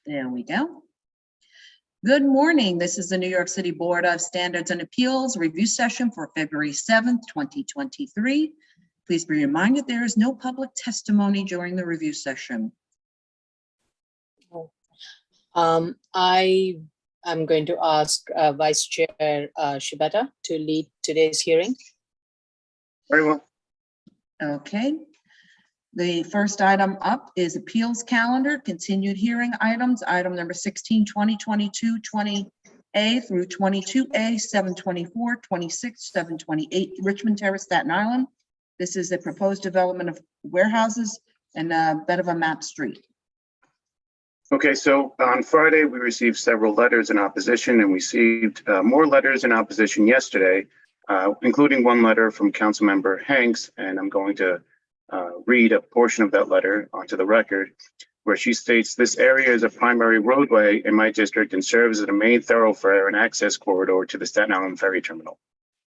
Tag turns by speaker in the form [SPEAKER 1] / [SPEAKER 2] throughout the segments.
[SPEAKER 1] There we go. Good morning. This is the New York City Board of Standards and Appeals review session for February 7th, 2023. Please be reminded there is no public testimony during the review session.
[SPEAKER 2] I am going to ask Vice Chair Shibata to lead today's hearing.
[SPEAKER 3] Very well.
[SPEAKER 1] Okay. The first item up is appeals calendar, continued hearing items, item number 16, 2022, 20A through 22A, 724, 26, 728, Richmond Terrace, Staten Island. This is a proposed development of warehouses and a bit of a map street.
[SPEAKER 3] Okay, so on Friday, we received several letters in opposition and received more letters in opposition yesterday, including one letter from Councilmember Hanks, and I'm going to read a portion of that letter onto the record, where she states, "This area is a primary roadway in my district and serves as a main thoroughfare and access corridor to the Staten Island Ferry Terminal.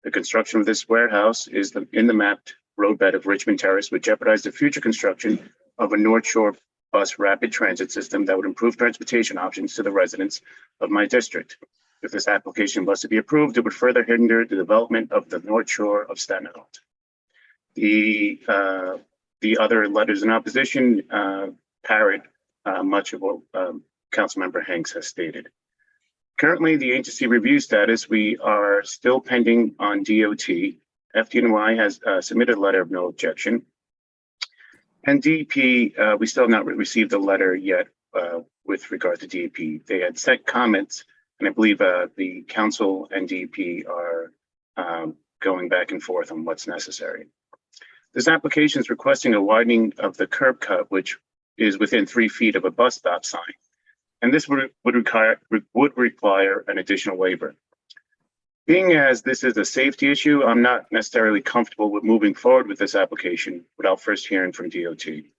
[SPEAKER 3] The construction of this warehouse is in the mapped roadbed of Richmond Terrace would jeopardize the future construction of a North Shore bus rapid transit system that would improve transportation options to the residents of my district. If this application was to be approved, it would further hinder the development of the North Shore of Staten Island." The other letters in opposition parrot much of what Councilmember Hanks has stated. Currently, the agency review status, we are still pending on DOT. FDNY has submitted a letter of no objection. And DEP, we still have not received a letter yet with regard to DEP. They had sent comments, and I believe the council and DEP are going back and forth on what's necessary. This application is requesting a widening of the curb cut, which is within 3 feet of a bus stop sign. And this would require an additional waiver. Being as this is a safety issue, I'm not necessarily comfortable with moving forward with this application without first hearing from DOT.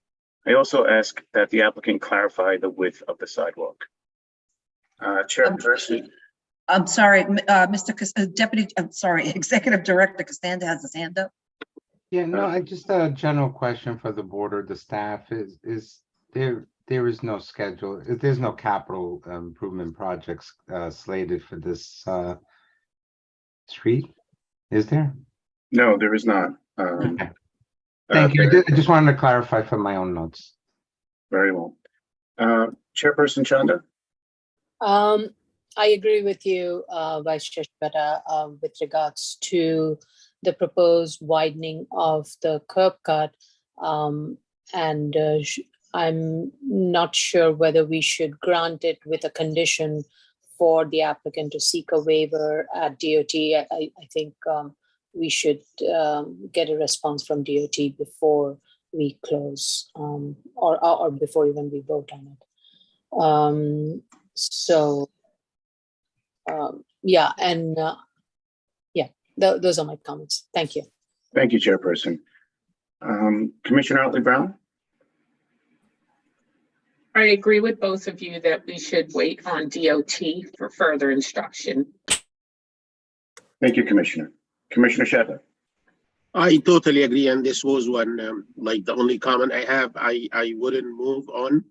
[SPEAKER 3] I also ask that the applicant clarify the width of the sidewalk. Chairperson.
[SPEAKER 1] I'm sorry, Executive Director Costanza has his hand up.
[SPEAKER 4] Yeah, no, I just a general question for the board or the staff is there is no schedule, there's no capital improvement projects slated for this street, is there?
[SPEAKER 3] No, there is not.
[SPEAKER 4] Okay. Thank you. I just wanted to clarify for my own notes.
[SPEAKER 3] Very well. Chairperson Chanda.
[SPEAKER 2] I agree with you, Vice Chair Shibata, with regards to the proposed widening of the curb cut, and I'm not sure whether we should grant it with a condition for the applicant to seek a waiver at DOT. I think we should get a response from DOT before we close, or before even we vote on it. Yeah, and those are my comments. Thank you.
[SPEAKER 3] Thank you, Chairperson. Commissioner Otley-Brown.
[SPEAKER 5] I agree with both of you that we should wait on DOT for further instruction.
[SPEAKER 3] Thank you, Commissioner. Commissioner Shepard.
[SPEAKER 6] I totally agree, and this was one, like the only comment I have. I wouldn't move on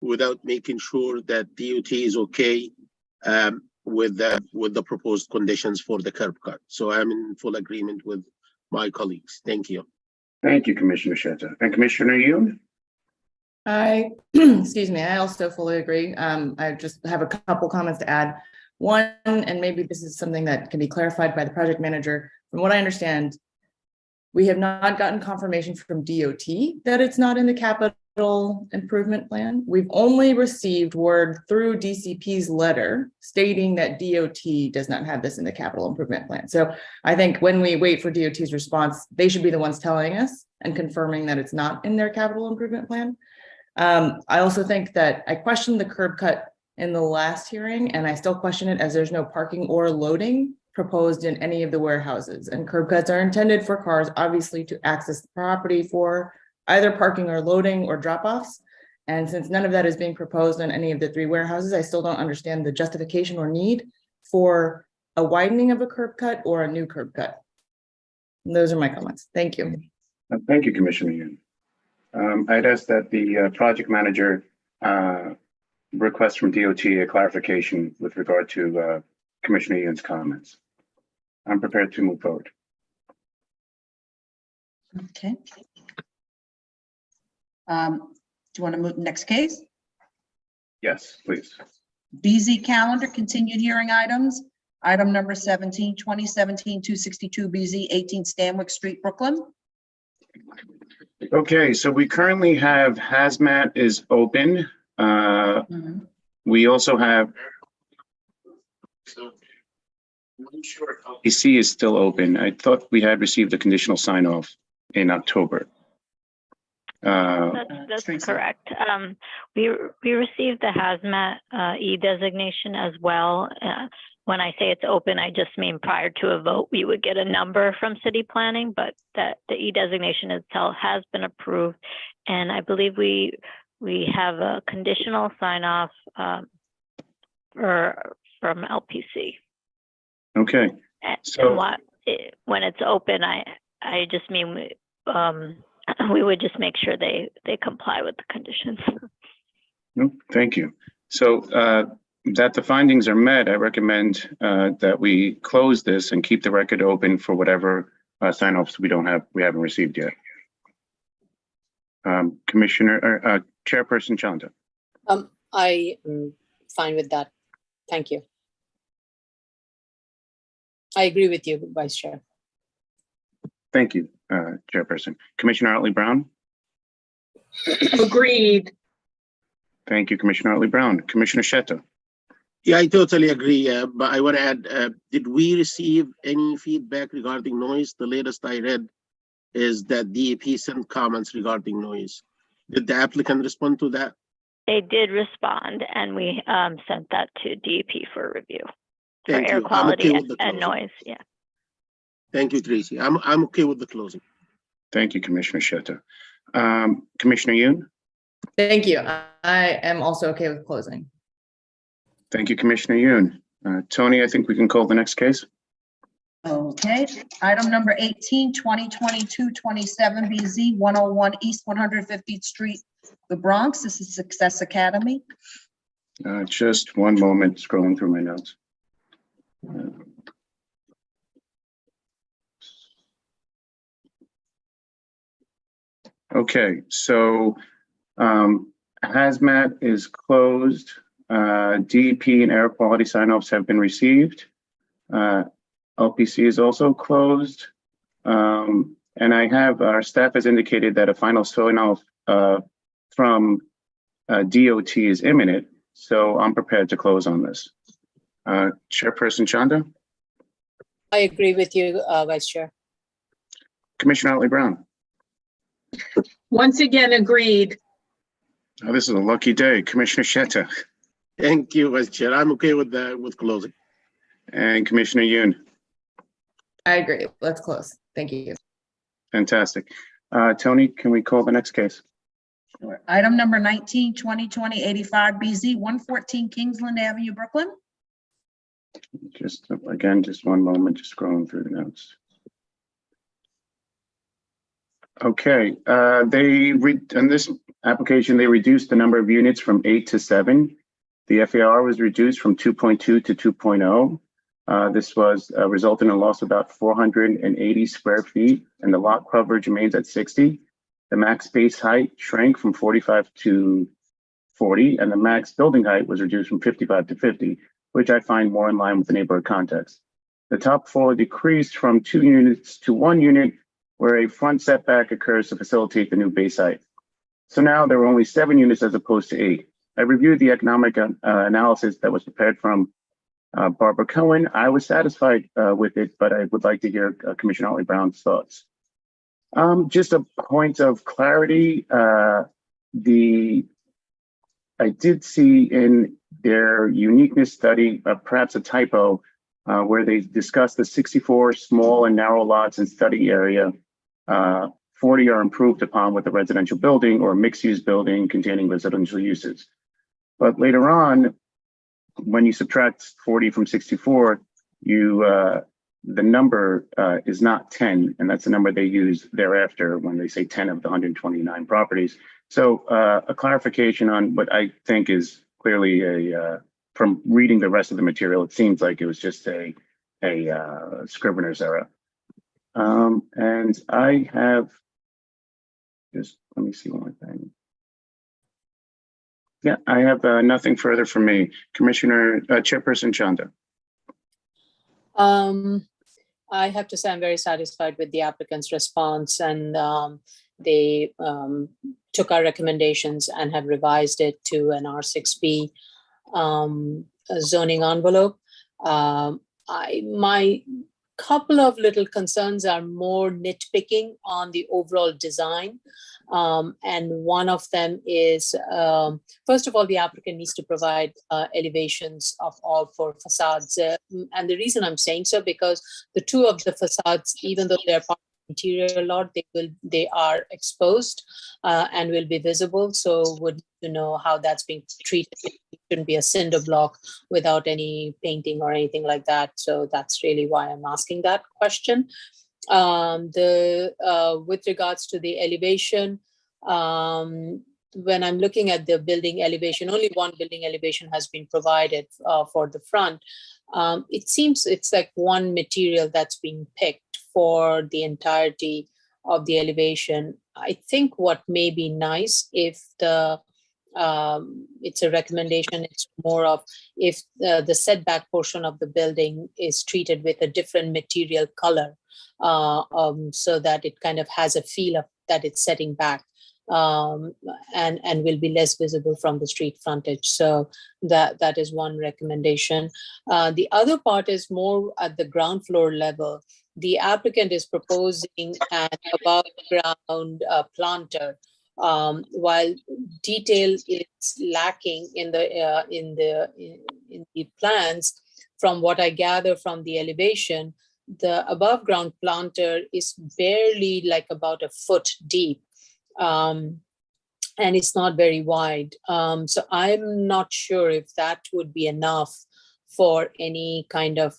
[SPEAKER 6] without making sure that DOT is okay with the proposed conditions for the curb cut. So I'm in full agreement with my colleagues. Thank you.
[SPEAKER 3] Thank you, Commissioner Sheta. And Commissioner Yoon?
[SPEAKER 7] Excuse me, I also fully agree. I just have a couple comments to add. One, and maybe this is something that can be clarified by the project manager. From what I understand, we have not gotten confirmation from DOT that it's not in the capital improvement plan. We've only received word through DCP's letter stating that DOT does not have this in the capital improvement plan. So I think when we wait for DOT's response, they should be the ones telling us and confirming that it's not in their capital improvement plan. I also think that I questioned the curb cut in the last hearing, and I still question it as there's no parking or loading proposed in any of the warehouses, and curb cuts are intended for cars, obviously, to access the property for either parking or loading or drop-offs. And since none of that is being proposed on any of the 3 warehouses, I still don't understand the justification or need for a widening of a curb cut or a new curb cut. And those are my comments. Thank you.
[SPEAKER 3] Thank you, Commissioner Yoon. I'd ask that the project manager request from DOT a clarification with regard to Commissioner Ian's comments. I'm prepared to move forward.
[SPEAKER 1] Okay. Do you want to move next case?
[SPEAKER 3] Yes, please.
[SPEAKER 1] BZ calendar, continued hearing items. Item number 17, 2017-262 BZ, 18 Stanwick Street, Brooklyn.
[SPEAKER 3] Okay, so we currently have hazmat is open. We also have AC is still open. I thought we had received a conditional sign off in October.
[SPEAKER 8] That's
[SPEAKER 1] Teresa.
[SPEAKER 8] correct. We received the hazmat E designation as well. When I say it's open, I just mean prior to a vote, we would get a number from city planning, but that the E designation itself has been approved. And I believe we have a conditional sign off from LPC.
[SPEAKER 3] Okay. So
[SPEAKER 8] When it's open, I just mean we would just make sure they comply with the conditions.
[SPEAKER 3] no, thank you. So that the findings are met, I recommend that we close this and keep the record open for whatever sign-offs we haven't received yet. Chairperson Chanda.
[SPEAKER 2] I am fine with that. Thank you. I agree with you, Vice Chair.
[SPEAKER 3] Thank you, Chairperson. Commissioner Otley Brown.
[SPEAKER 5] Agreed.
[SPEAKER 3] Thank you, Commissioner Otley Brown. Commissioner Shetta.
[SPEAKER 6] Yeah, I totally agree. But I want to add, did we receive any feedback regarding noise? The latest I read is that DEP sent comments regarding noise. Did the applicant respond to that?
[SPEAKER 8] They did respond, and we sent that to DEP for review for
[SPEAKER 6] Thank
[SPEAKER 8] air
[SPEAKER 6] you. I'm
[SPEAKER 8] quality
[SPEAKER 6] okay with the
[SPEAKER 8] and
[SPEAKER 6] closing.
[SPEAKER 8] noise. Yeah.
[SPEAKER 6] Thank you, Tracy. I'm okay with the closing.
[SPEAKER 3] Thank you, Commissioner Shetta. Commissioner Yoon.
[SPEAKER 7] Thank you. I am also okay with closing.
[SPEAKER 3] Thank you, Commissioner Yoon. Tony, I think we can call the next case.
[SPEAKER 1] Okay, item number 18, 2022-27 BZ, 101 East 150th Street, the Bronx. This is Success Academy.
[SPEAKER 3] Just one moment, scrolling through my notes. Okay, so hazmat is closed. DEP and air quality sign-offs have been received. LPC is also closed. And I have, our staff has indicated that a final sign-off from DOT is imminent. So I'm prepared to close on this. Chairperson Chanda.
[SPEAKER 2] I agree with you, Vice Chair.
[SPEAKER 3] Commissioner Otley Brown.
[SPEAKER 5] Once again, agreed.
[SPEAKER 3] Oh, this is a lucky day. Commissioner Shetta.
[SPEAKER 6] Thank you, Vice Chair. I'm okay with closing.
[SPEAKER 3] And Commissioner Yoon.
[SPEAKER 7] I agree. Let's close. Thank you.
[SPEAKER 3] Fantastic. Tony, can we call the next case?
[SPEAKER 1] Sure. Item number 19, 2020-85 BZ, 114 Kingsland Avenue, Brooklyn.
[SPEAKER 3] Just again, just one moment, just scrolling through the notes. Okay, in this application, they reduced the number of units from 8 to 7. The FAR was reduced from 2.2 to 2.0. This was resulting in a loss of about 480 square feet, and the lot coverage remains at 60. The max base height shrank from 45 to 40, and the max building height was reduced from 55 to 50, which I find more in line with the neighborhood context. The top floor decreased from 2 units to 1 unit, where a front setback occurs to facilitate the new base height. So now there were only 7 units as opposed to 8. I reviewed the economic analysis that was prepared from Barbara Cohen. I was satisfied with it, but I would like to hear Commissioner Otley Brown's thoughts. Just a point of clarity, I did see in their uniqueness study, perhaps a typo, where they discussed the 64 small and narrow lots in study area. 40 are improved upon with a residential building or mixed-use building containing residential uses. But later on, when you subtract 40 from 64, the number is not 10, and that's the number they use thereafter when they say 10 of the 129 properties. So a clarification on what I think is clearly from reading the rest of the material, it seems like it was just a scrivener's error. And I have just, let me see one thing. Yeah, I have nothing further from me. Commissioner, Chairperson Chanda.
[SPEAKER 2] I have to say I'm very satisfied with the applicant's response, and they took our recommendations and have revised it to an R6B zoning envelope. My couple of little concerns are more nitpicking on the overall design. And one of them is, first of all, the applicant needs to provide elevations of all four facades. And the reason I'm saying so, because the two of the facades, even though they're part of the interior lot, they are exposed and will be visible. So would you know how that's being treated? It shouldn't be a cinder block without any painting or anything like that. So that's really why I'm asking that question. With regards to the elevation, when I'm looking at the building elevation, only one building elevation has been provided for the front. It seems it's like one material that's being picked for the entirety of the elevation. I think what may be nice if it's a recommendation, it's more of if the setback portion of the building is treated with a different material color, so that it kind of has a feel of that it's setting back, and will be less visible from the street frontage. So that is one recommendation. The other part is more at the ground floor level. The applicant is proposing an above ground planter. While detail is lacking in the plans, from what I gather from the elevation, the above ground planter is barely like about a foot deep, and it's not very wide. So I'm not sure if that would be enough for any kind of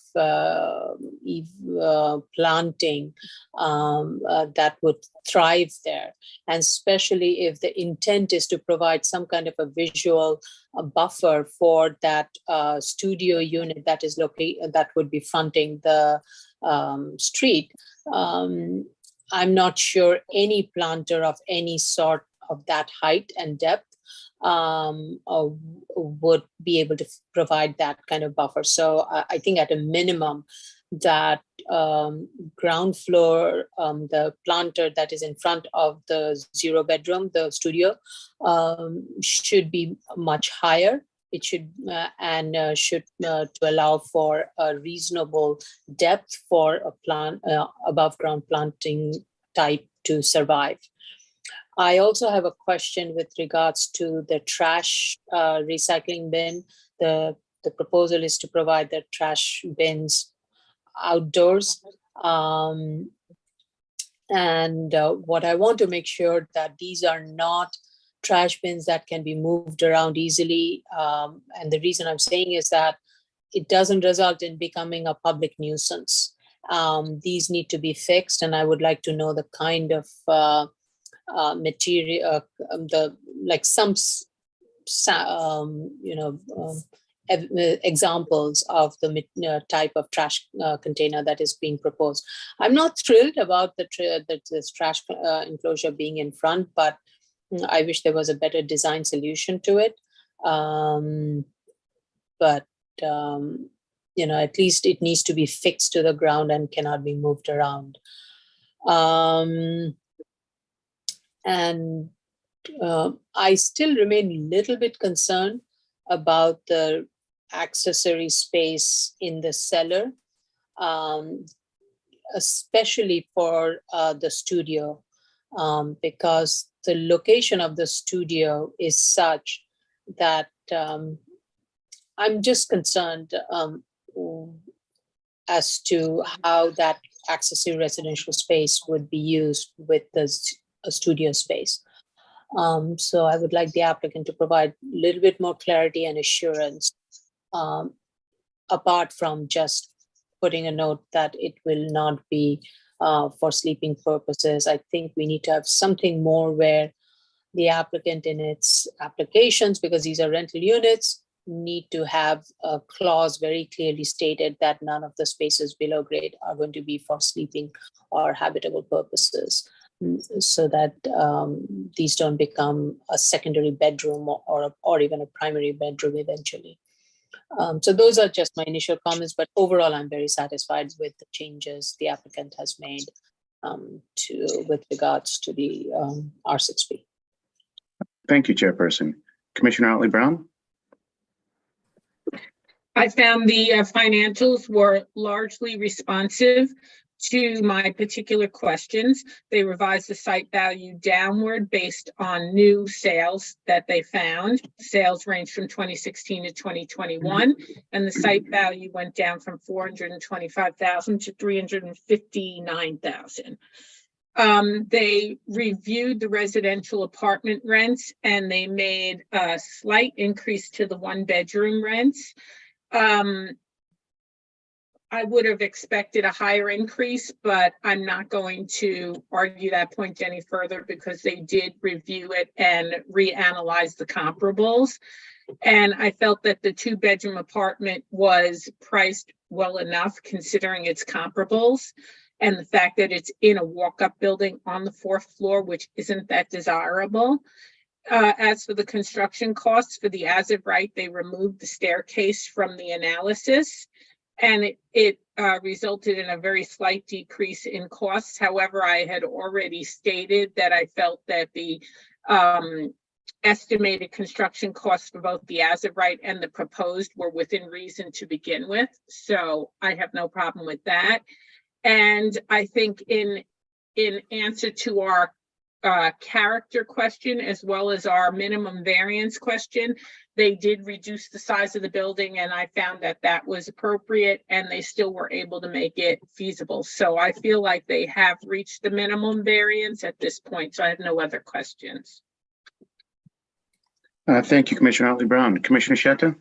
[SPEAKER 2] planting that would thrive there. And especially if the intent is to provide some kind of a visual buffer for that studio unit that is located, that would be fronting the street. I'm not sure any planter of any sort of that height and depth would be able to provide that kind of buffer. So I think at a minimum that ground floor, the planter that is in front of the 0-bedroom, the studio, should be much higher. It should should to allow for a reasonable depth for a plant above ground planting type to survive. I also have a question with regards to the trash recycling bin. The proposal is to provide the trash bins outdoors. And what I want to make sure that these are not trash bins that can be moved around easily. And the reason I'm saying is that it doesn't result in becoming a public nuisance. These need to be fixed, and I would like to know the kind of material, examples of the type of trash container that is being proposed. I'm not thrilled about this trash enclosure being in front, but I wish there was a better design solution to it. At least it needs to be fixed to the ground and cannot be moved around. And I still remain a little bit concerned about the accessory space in the cellar, especially for the studio, because the location of the studio is such that I'm just concerned as to how that accessory residential space would be used with the studio space. So I would like the applicant to provide a little bit more clarity and assurance, apart from just putting a note that it will not be for sleeping purposes. I think we need to have something more where the applicant in its applications, because these are rental units, need to have a clause very clearly stated that none of the spaces below grade are going to be for sleeping or habitable purposes, so that these don't become a secondary bedroom or even a primary bedroom eventually. So those are just my initial comments, but overall, I'm very satisfied with the changes the applicant has made with regards to the R6P.
[SPEAKER 3] Thank you, Chairperson. Commissioner Otley-Brown?
[SPEAKER 5] I found the financials were largely responsive to my particular questions. They revised the site value downward based on new sales that they found. Sales ranged from 2016 to 2021, and the site value went down from 425,000 to 359,000. They reviewed the residential apartment rents, and they made a slight increase to the one-bedroom rents. I would have expected a higher increase, but I'm not going to argue that point any further because they did review it and reanalyze the comparables. And I felt that the two-bedroom apartment was priced well enough considering its comparables and the fact that it's in a walk-up building on the 4th floor, which isn't that desirable. As for the construction costs for the as-of-right, they removed the staircase from the analysis, and it resulted in a very slight decrease in costs. However, I had already stated that I felt that the estimated construction costs for both the as-of-right and the proposed were within reason to begin with. So I have no problem with that. And I think in answer to our character question, as well as our minimum variance question, they did reduce the size of the building, and I found that that was appropriate, and they still were able to make it feasible. So I feel like they have reached the minimum variance at this point, so I have no other questions.
[SPEAKER 3] Thank you, Commissioner Otley-Brown. Commissioner Sheta?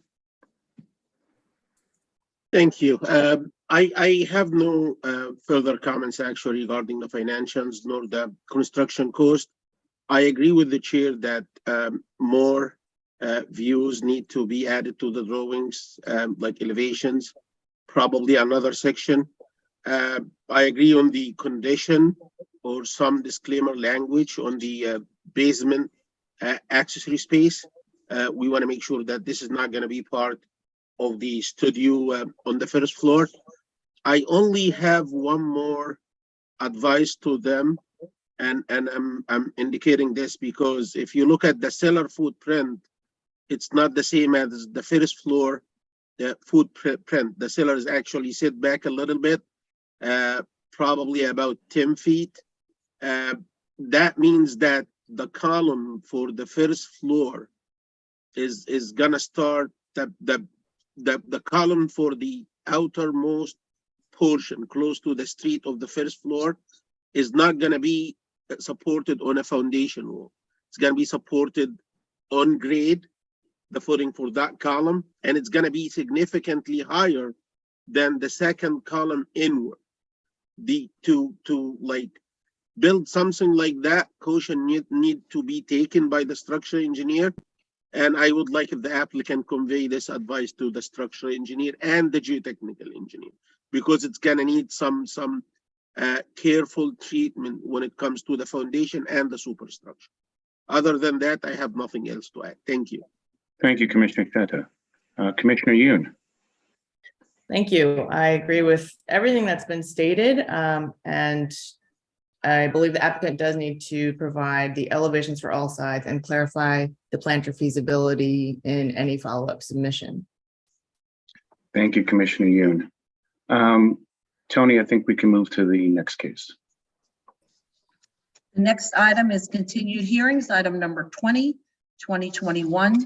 [SPEAKER 6] Thank you. I have no further comments actually regarding the financials nor the construction cost. I agree with the chair that more views need to be added to the drawings, like elevations, probably another section. I agree on the condition or some disclaimer language on the basement accessory space. We want to make sure that this is not going to be part of the studio on the first floor. I only have one more advice to them, and I'm indicating this because if you look at the cellar footprint, it's not the same as the first floor footprint. The cellar is actually set back a little bit, probably about 10 feet. That means that the column for the first floor is gonna start the column for the outermost portion close to the street of the first floor is not going to be supported on a foundation wall. It's going to be supported on grade, the footing for that column, and it's going to be significantly higher than the second column inward. To like build something like that, caution need to be taken by the structural engineer. And I would like if the applicant convey this advice to the structural engineer and the geotechnical engineer, because it's gonna need some careful treatment when it comes to the foundation and the superstructure. Other than that, I have nothing else to add. Thank you.
[SPEAKER 3] Thank you, Commissioner Sheta. Commissioner Yoon?
[SPEAKER 7] Thank you. I agree with everything that's been stated, and I believe the applicant does need to provide the elevations for all sides and clarify the plan for feasibility in any follow-up submission.
[SPEAKER 3] Thank you, Commissioner Yoon. Tony, I think we can move to the next case.
[SPEAKER 1] The next item is continued hearings, item number 2021,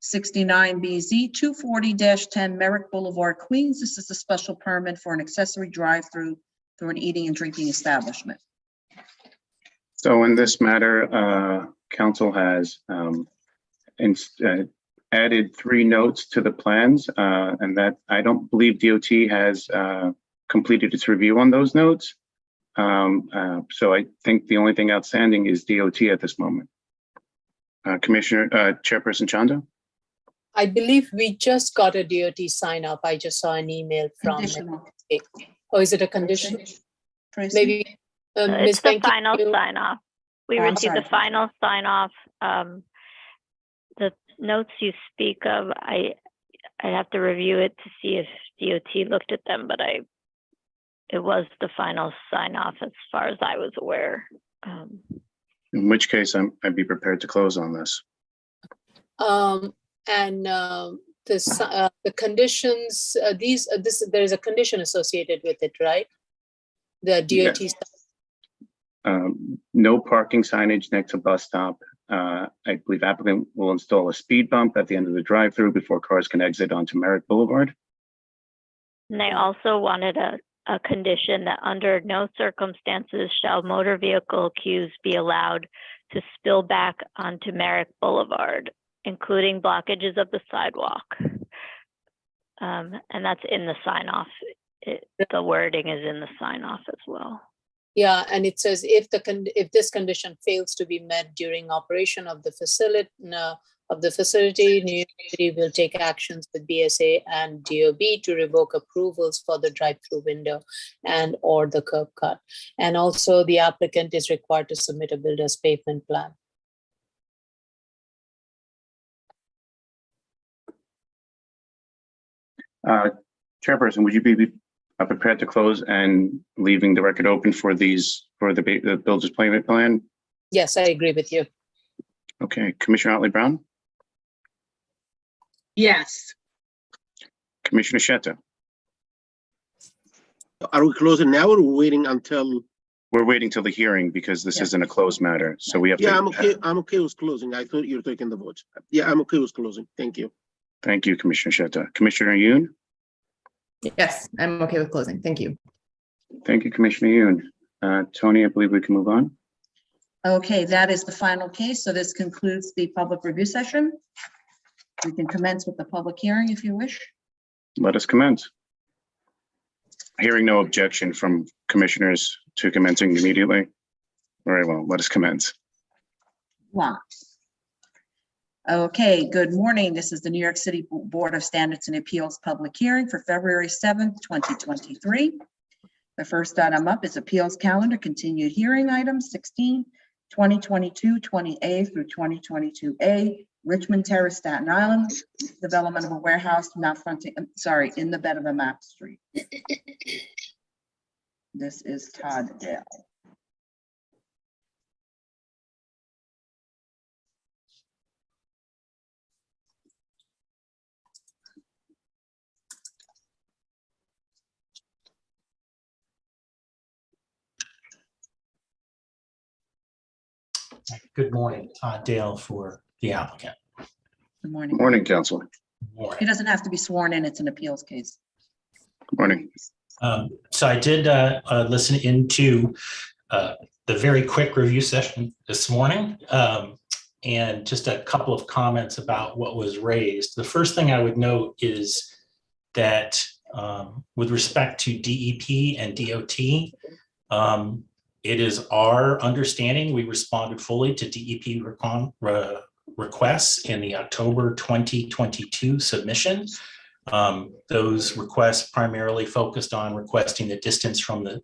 [SPEAKER 1] 69BZ 240-10 Merrick Boulevard, Queens. This is a special permit for an accessory drive-through through an eating and drinking establishment.
[SPEAKER 3] So in this matter, council has added 3 notes to the plans, and that I don't believe DOT has completed its review on those notes. So I think the only thing outstanding is DOT at this moment. Chairperson Chanda?
[SPEAKER 2] I believe we just got a DOT sign up. I just saw an email from.
[SPEAKER 1] Conditional.
[SPEAKER 2] Oh, is it a condition?
[SPEAKER 1] Tracy?
[SPEAKER 2] Maybe. Ms.
[SPEAKER 8] It's the
[SPEAKER 2] Benke,
[SPEAKER 8] final
[SPEAKER 2] you-
[SPEAKER 8] sign off. We
[SPEAKER 1] Oh, I'm
[SPEAKER 8] received the
[SPEAKER 1] sorry.
[SPEAKER 8] final sign off. The notes you speak of, I have to review it to see if DOT looked at them, but it was the final sign off as far as I was aware.
[SPEAKER 3] In which case, I'd be prepared to close on this.
[SPEAKER 2] The conditions, there's a condition associated with it, right? The DOT.
[SPEAKER 3] Yeah. No parking signage next to bus stop. I believe applicant will install a speed bump at the end of the drive-through before cars can exit onto Merritt Boulevard.
[SPEAKER 8] And they also wanted a condition that under no circumstances shall motor vehicle queues be allowed to spill back onto Merrick Boulevard, including blockages of the sidewalk. And that's in the sign off. The wording is in the sign off as well.
[SPEAKER 2] Yeah, and it says if this condition fails to be met during operation of the facility, New York City will take actions with BSA and DOB to revoke approvals for the drive-through window and or the curb cut. And also the applicant is required to submit a builder's pavement plan.
[SPEAKER 3] Chairperson, would you be prepared to close and leaving the record open for the builder's payment plan?
[SPEAKER 2] Yes, I agree with you.
[SPEAKER 3] Okay, Commissioner Otley Brown,
[SPEAKER 5] Yes.
[SPEAKER 3] Commissioner Sheta.
[SPEAKER 6] Are we closing now or are we waiting until?
[SPEAKER 3] We're waiting till the hearing because this
[SPEAKER 1] Yeah.
[SPEAKER 3] isn't a closed matter, so we have to.
[SPEAKER 6] Yeah, I'm okay. I'm okay with closing. I thought you were taking the vote. Yeah, I'm okay with closing. Thank you.
[SPEAKER 3] Thank you, Commissioner Sheta. Commissioner Yoon?
[SPEAKER 7] Yes, I'm okay with closing. Thank you.
[SPEAKER 3] Thank you, Commissioner Yoon. Tony, I believe we can move on.
[SPEAKER 1] Okay, that is the final case. So this concludes the public review session. We can commence with the public hearing if you wish.
[SPEAKER 3] Let us commence. Hearing no objection from commissioners to commencing immediately. Very well, let us commence.
[SPEAKER 1] Wow. Okay, good morning. This is the New York City Board of Standards and Appeals public hearing for February 7th, 2023. The first item up is appeals calendar, continued hearing items 16, 2022, 20A through 2022A, Richmond Terrace, Staten Island, development of a warehouse not fronting, in the bed of a map street. This is Todd Dale.
[SPEAKER 9] Good morning, Todd Dale for the applicant.
[SPEAKER 1] Good morning.
[SPEAKER 3] Morning, council.
[SPEAKER 9] Good
[SPEAKER 1] He
[SPEAKER 9] morning.
[SPEAKER 1] doesn't have to be sworn in. It's an appeals case.
[SPEAKER 3] Morning.
[SPEAKER 9] So I did listen into the very quick review session this morning, and just a couple of comments about what was raised. The first thing I would note is that with respect to DEP and DOT, it is our understanding we responded fully to DEP requests in the October 2022 submission. Those requests primarily focused on requesting the distance from the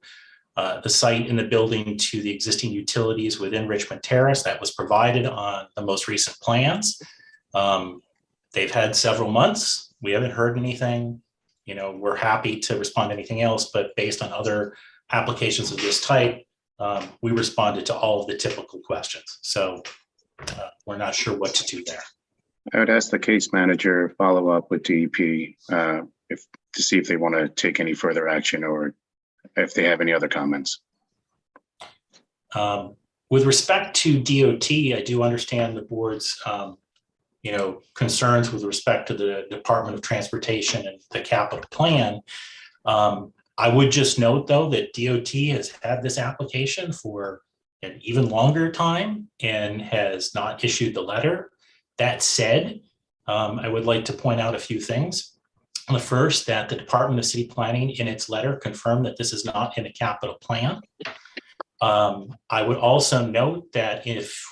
[SPEAKER 9] site in the building to the existing utilities within Richmond Terrace. That was provided on the most recent plans. They've had several months. We haven't heard anything. You know, we're happy to respond to anything else, but based on other applications of this type, we responded to all of the typical questions. So we're not sure what to do there.
[SPEAKER 3] I would ask the case manager follow up with DEP to see if they want to take any further action or if they have any other comments.
[SPEAKER 9] With respect to DOT, I do understand the board's concerns with respect to the Department of Transportation and the capital plan. I would just note, though, that DOT has had this application for an even longer time and has not issued the letter. That said, I would like to point out a few things. The first, that the Department of City Planning in its letter confirmed that this is not in a capital plan. I would also note that if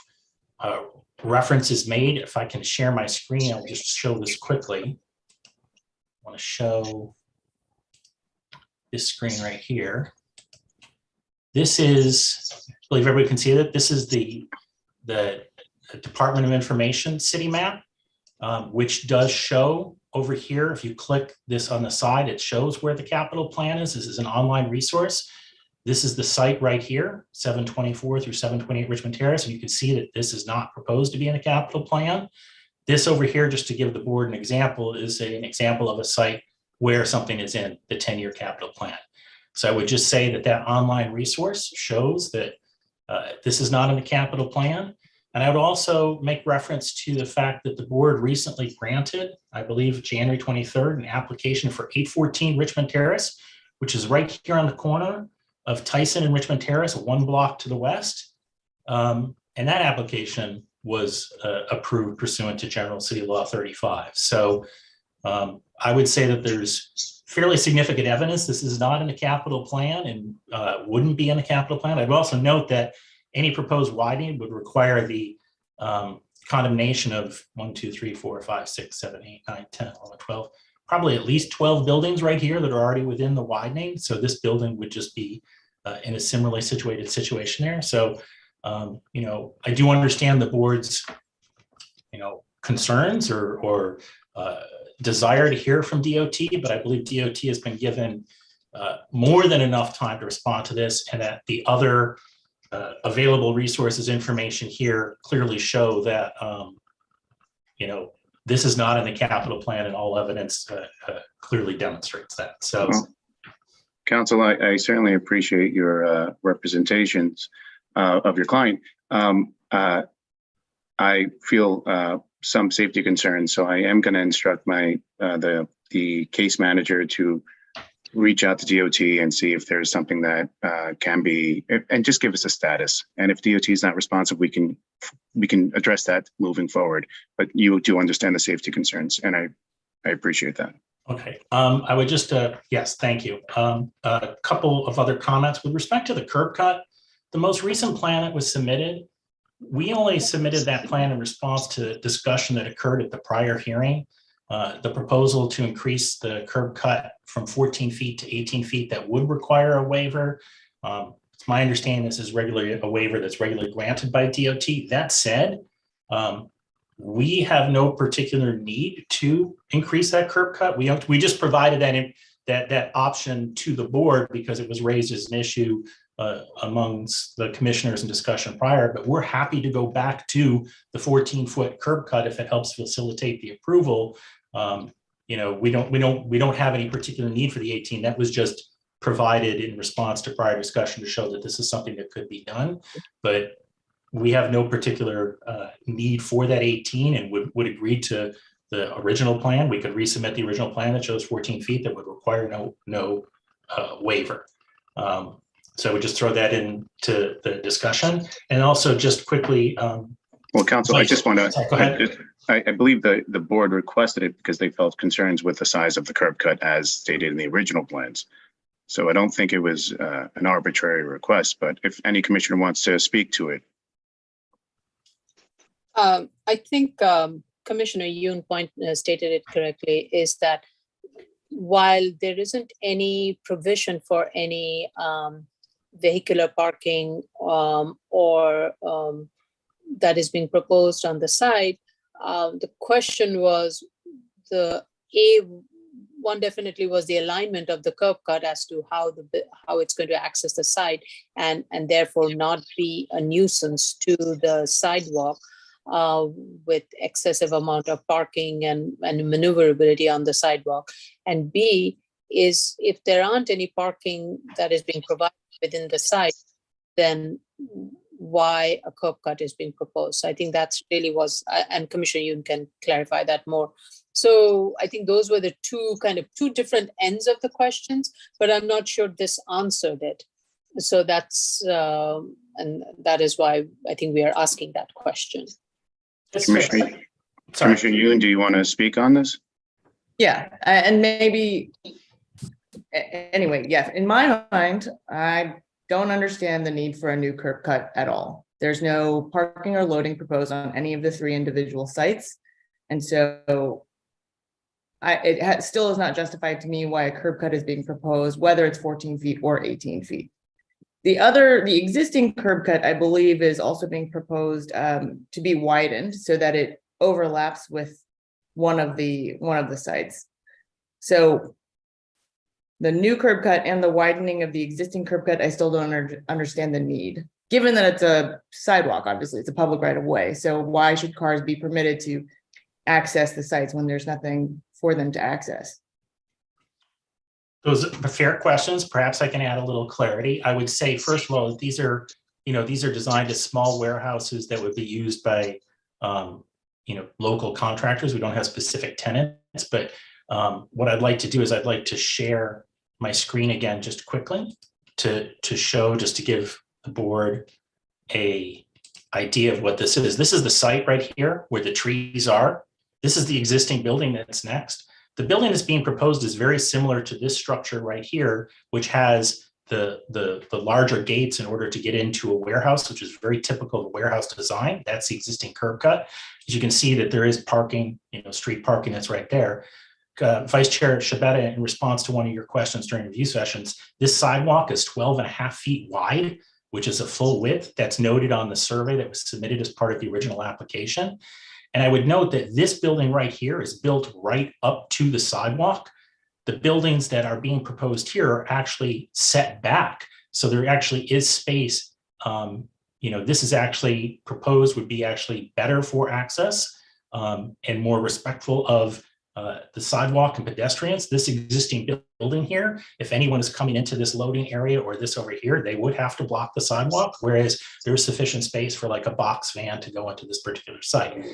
[SPEAKER 9] reference is made. If I can share my screen, I'll just show this quickly. I want to show this screen right here. This is, I believe everybody can see that. This is the Department of Information city map, which does show over here. If you click this on the side, it shows where the capital plan is. This is an online resource. This is the site right here, 724 through 728 Richmond Terrace. And you can see that this is not proposed to be in a capital plan. This over here, just to give the board an example, is an example of a site where something is in the 10-year capital plan. So I would just say that that online resource shows that this is not in the capital plan. And I would also make reference to the fact that the board recently granted, I believe January 23rd, an application for 814 Richmond Terrace, which is right here on the corner of Tyson and Richmond Terrace, one block to the west. And that application was approved pursuant to General City Law 35. So I would say that there's fairly significant evidence this is not in the capital plan and wouldn't be in the capital plan. I'd also note that any proposed widening would require the condemnation of 1, 2, 3, 4, 5, 6, 7, 8, 9, 10, 11, 12, probably at least 12 buildings right here that are already within the widening. So this building would just be in a similarly situated situation there. So, you know, I do understand the board's, you know, concerns or desire to hear from DOT, but I believe DOT has been given more than enough time to respond to this, and that the other available resources information here clearly show that, you know, this is not in the capital plan, and all evidence clearly demonstrates that. So,
[SPEAKER 3] well, Council, I certainly appreciate your representations of your client. I feel some safety concerns, so I am going to instruct my the case manager to reach out to DOT and see if there's something that can be, and just give us a status. And if DOT is not responsive, we can address that moving forward. But you do understand the safety concerns, and I appreciate that.
[SPEAKER 9] okay, I would just, yes, thank you. A couple of other comments with respect to the curb cut. The most recent plan that was submitted, we only submitted that plan in response to discussion that occurred at the prior hearing. The proposal to increase the curb cut from 14 feet to 18 feet that would require a waiver. It's my understanding this is regularly a waiver that's regularly granted by DOT. That said, we have no particular need to increase that curb cut. We just provided that option to the board because it was raised as an issue amongst the commissioners in discussion prior, but we're happy to go back to the 14-foot curb cut if it helps facilitate the approval. You know, we don't have any particular need for the 18. That was just provided in response to prior discussion to show that this is something that could be done, but we have no particular need for that 18 and would agree to the original plan. We could resubmit the original plan that shows 14 feet that would require no waiver. So we just throw that into the discussion. And also just quickly.
[SPEAKER 3] Well, Council, I just want to,
[SPEAKER 9] go ahead.
[SPEAKER 3] I believe the board requested it because they felt concerns with the size of the curb cut as stated in the original plans. So I don't think it was an arbitrary request, but if any commissioner wants to speak to it.
[SPEAKER 2] I think Commissioner Yoon stated it correctly, is that while there isn't any provision for any vehicular parking or that is being proposed on the site, the question was one definitely was the alignment of the curb cut as to how it's going to access the site and therefore not be a nuisance to the sidewalk with excessive amount of parking and maneuverability on the sidewalk. And B is if there aren't any parking that is being provided within the site, then why a curb cut is being proposed. So I think that's really was, and Commissioner Yoon can clarify that more. So I think those were the two different ends of the questions, but I'm not sure this answered it. So that's, and that is why I think we are asking that question.
[SPEAKER 3] Commissioner Yoon, do you want to speak on this?
[SPEAKER 7] Yeah, and maybe, anyway, yes, in my mind, I don't understand the need for a new curb cut at all. There's no parking or loading proposed on any of the 3 individual sites. And so still is not justified to me why a curb cut is being proposed, whether it's 14 feet or 18 feet. The existing curb cut, I believe, is also being proposed to be widened so that it overlaps with one of the sites. So the new curb cut and the widening of the existing curb cut, I still don't understand the need. Given that it's a sidewalk, obviously, it's a public right of way. So why should cars be permitted to access the sites when there's nothing for them to access?
[SPEAKER 9] Those are fair questions. Perhaps I can add a little clarity. I would say, first of all, these are designed as small warehouses that would be used by, local contractors. We don't have specific tenants, but what I'd like to do is I'd like to share my screen again just quickly to show, just to give the board a idea of what this is. This is the site right here where the trees are. This is the existing building that's next. The building that's being proposed is very similar to this structure right here, which has the larger gates in order to get into a warehouse, which is very typical of a warehouse design. That's the existing curb cut. As you can see that there is parking, street parking that's right there. Vice Chair Shabeta, in response to one of your questions during review sessions, this sidewalk is 12.5 feet wide, which is a full width. That's noted on the survey that was submitted as part of the original application. And I would note that this building right here is built right up to the sidewalk. The buildings that are being proposed here are actually set back. So there actually is space. This is actually proposed would be actually better for access and more respectful of the sidewalk and pedestrians. This existing building here, if anyone is coming into this loading area or this over here, they would have to block the sidewalk, whereas there's sufficient space for like a box van to go into this particular site.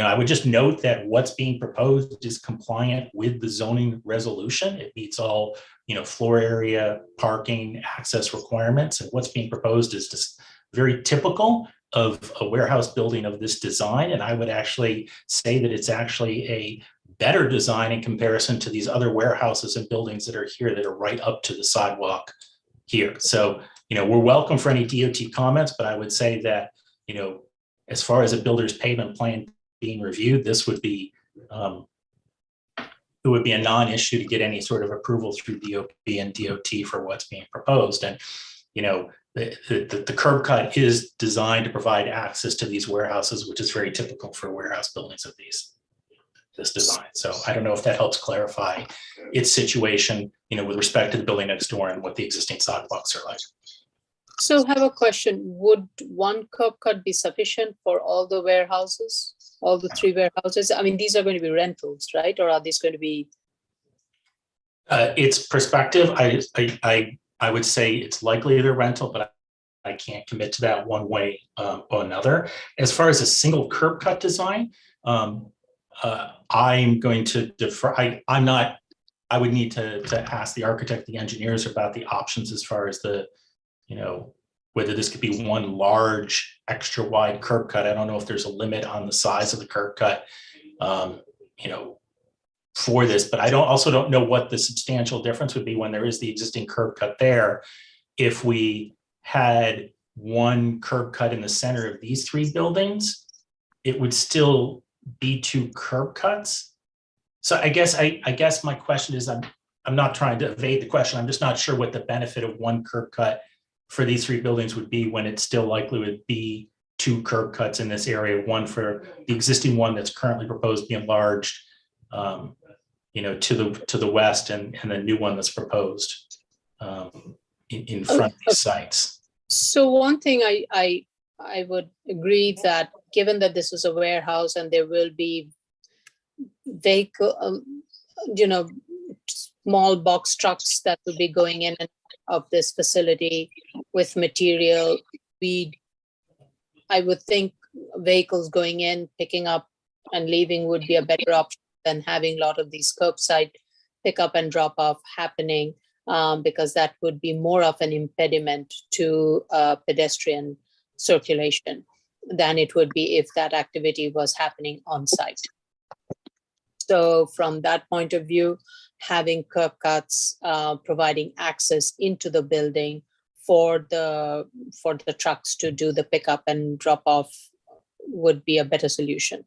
[SPEAKER 9] I would just note that what's being proposed is compliant with the zoning resolution. It meets all, floor area, parking, access requirements. And what's being proposed is just very typical of a warehouse building of this design. And I would actually say that it's actually a better design in comparison to these other warehouses and buildings that are here that are right up to the sidewalk here. So, we're welcome for any DOT comments, but I would say that, as far as a builder's pavement plan being reviewed, this would be it would be a non-issue to get any sort of approval through DOT and DOT for what's being proposed. And the curb cut is designed to provide access to these warehouses, which is very typical for warehouse buildings of this design. So I don't know if that helps clarify its situation, with respect to the building next door and what the existing sidewalks are like.
[SPEAKER 2] So I have a question. Would one curb cut be sufficient for all the warehouses, all the 3 warehouses? I mean, these are going to be rentals, right? Or are these going to be?
[SPEAKER 9] It's perspective. I would say it's likely they're rental, but I can't commit to that one way or another. As far as a single curb cut design, I'm going to defer. I would need to ask the architect, the engineers about the options as far as the, whether this could be one large extra wide curb cut. I don't know if there's a limit on the size of the curb cut, for this, but I also don't know what the substantial difference would be when there is the existing curb cut there. If we had one curb cut in the center of these 3 buildings, it would still be 2 curb cuts. So I guess my question is, I'm not trying to evade the question. I'm just not sure what the benefit of one curb cut for these 3 buildings would be when it still likely would be 2 curb cuts in this area, one for the existing one that's currently proposed to be enlarged, to the west, and the new one that's proposed in front of these sites.
[SPEAKER 2] So one thing I would agree that given that this is a warehouse and there will be vehicle, small box trucks that will be going in and of this facility with material, I would think vehicles going in, picking up and leaving would be a better option than having a lot of these curbside pick up and drop off happening, because that would be more of an impediment to pedestrian circulation than it would be if that activity was happening on site. So from that point of view, having curb cuts providing access into the building for the trucks to do the pickup and drop off would be a better solution.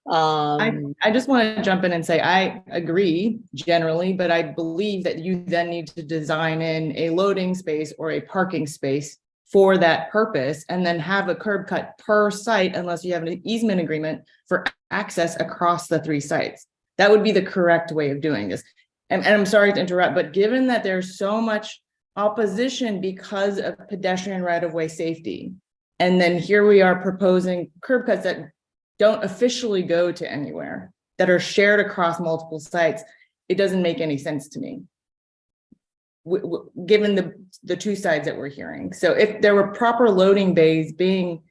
[SPEAKER 7] I just want to jump in and say, I agree generally, but I believe that you then need to design in a loading space or a parking space for that purpose, and then have a curb cut per site unless you have an easement agreement for access across the 3 sites. That would be the correct way of doing this. And I'm sorry to interrupt, but given that there's so much opposition because of pedestrian right-of-way safety, and then here we are proposing curb cuts that don't officially go to anywhere, that are shared across multiple sites, it doesn't make any sense to me, given the 2 sides that we're hearing. So if there were proper loading bays being,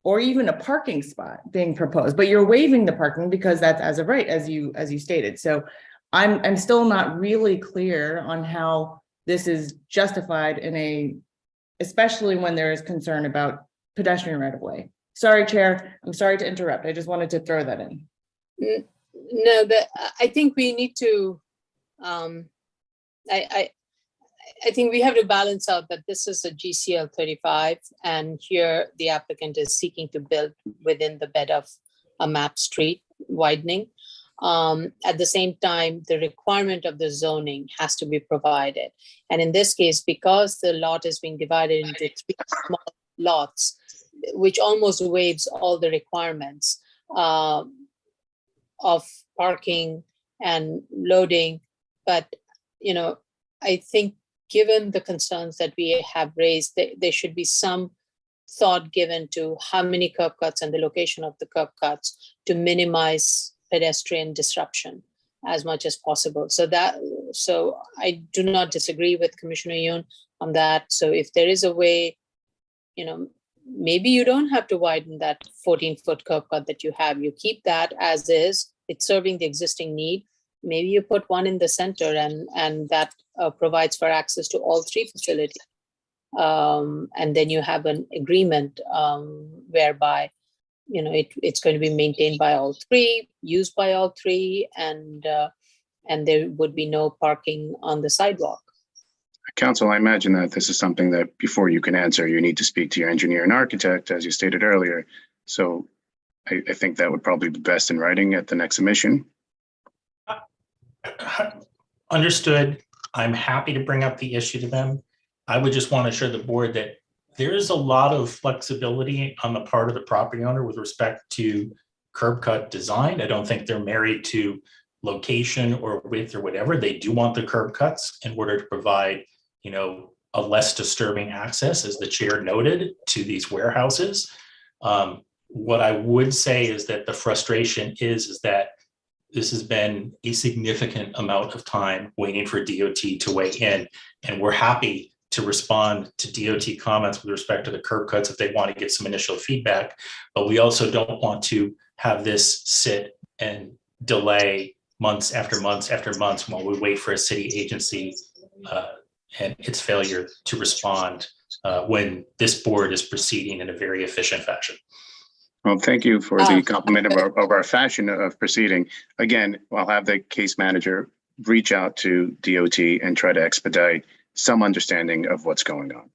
[SPEAKER 7] or even a parking spot being proposed, but you're waiving the parking because that's as of right, as you stated. So I'm still not really clear on how this is justified especially when there is concern about pedestrian right of way. Sorry, Chair, I'm sorry to interrupt. I just wanted to throw that in.
[SPEAKER 2] No, but I think we need to, I think we have to balance out that this is a GCL 35, and here the applicant is seeking to build within the bed of a map street widening. At the same time, the requirement of the zoning has to be provided. And in this case, because the lot is being divided into 3 small lots, which almost waives all the requirements of parking and loading. But, I think given the concerns that we have raised, there should be some thought given to how many curb cuts and the location of the curb cuts to minimize pedestrian disruption as much as possible. So I do not disagree with Commissioner Yoon on that. So if there is a way, maybe you don't have to widen that 14-foot curb cut that you have. You keep that as is. It's serving the existing need. Maybe you put one in the center, and that provides for access to all 3 facilities. And then you have an agreement whereby, it's going to be maintained by all 3, used by all 3, and there would be no parking on the sidewalk.
[SPEAKER 3] Council, I imagine that this is something that before you can answer, you need to speak to your engineer and architect, as you stated earlier. So I think that would probably be best in writing at the next submission.
[SPEAKER 9] Understood. I'm happy to bring up the issue to them. I would just want to assure the board that there is a lot of flexibility on the part of the property owner with respect to curb cut design. I don't think they're married to location or width or whatever. They do want the curb cuts in order to provide, a less disturbing access, as the chair noted, to these warehouses. What I would say is that the frustration is that this has been a significant amount of time waiting for DOT to weigh in, and we're happy to respond to DOT comments with respect to the curb cuts if they want to get some initial feedback, but we also don't want to have this sit and delay months after months after months while we wait for a city agency and its failure to respond when this board is proceeding in a very efficient fashion.
[SPEAKER 3] Well, thank you for the compliment of our fashion of proceeding. Again, I'll have the case manager reach out to DOT and try to expedite some understanding of what's going on.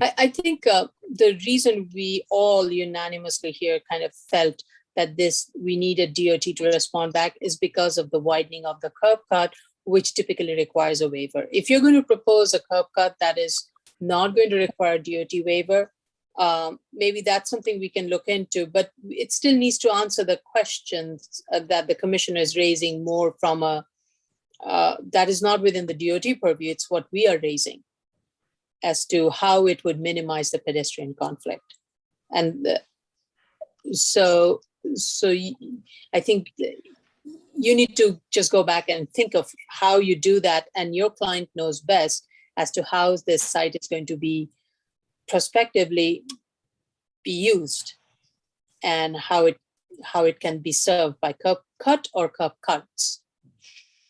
[SPEAKER 2] I think the reason we all unanimously here kind of felt that we needed DOT to respond back is because of the widening of the curb cut, which typically requires a waiver. If you're going to propose a curb cut that is not going to require DOT waiver, maybe that's something we can look into, but it still needs to answer the questions that the commissioner is raising more from that is not within the DOT purview. It's what we are raising as to how it would minimize the pedestrian conflict. And so I think you need to just go back and think of how you do that, and your client knows best as to how this site is going to be prospectively be used and how it can be served by curb cut or curb cuts.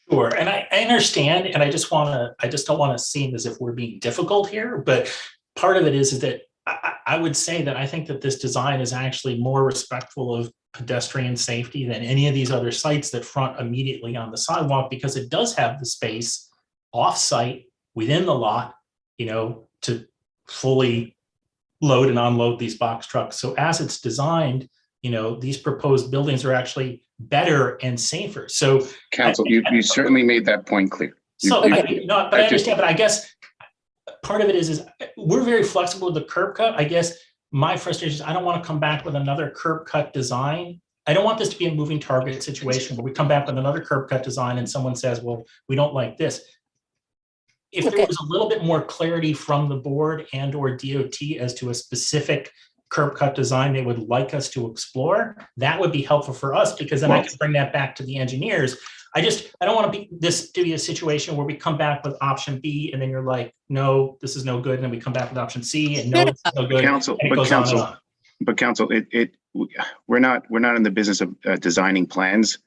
[SPEAKER 9] Sure, and I understand, and I just don't want to seem as if we're being difficult here, but part of it is that I would say that I think that this design is actually more respectful of pedestrian safety than any of these other sites that front immediately on the sidewalk, because it does have the space off-site within the lot, to fully load and unload these box trucks. So as it's designed, these proposed buildings are actually better and safer. So
[SPEAKER 3] Council, you certainly made that point clear.
[SPEAKER 9] So
[SPEAKER 3] You-
[SPEAKER 9] but I understand, but I guess part of it is we're very flexible with the curb cut. I guess my frustration is I don't want to come back with another curb cut design. I don't want this to be a moving target situation where we come back with another curb cut design and someone says, well, we don't like this. If there was a little bit more clarity from the board and or DOT as to a specific curb cut design they would like us to explore, that would be helpful for us, because then I can bring that back to the engineers. I don't want this to be a situation where we come back with option B and then you're like, no, this is no good. And then we come back with option C and no, it's no good.
[SPEAKER 3] Council,
[SPEAKER 9] and it goes on and on.
[SPEAKER 3] But council, we're not in the business of designing plans.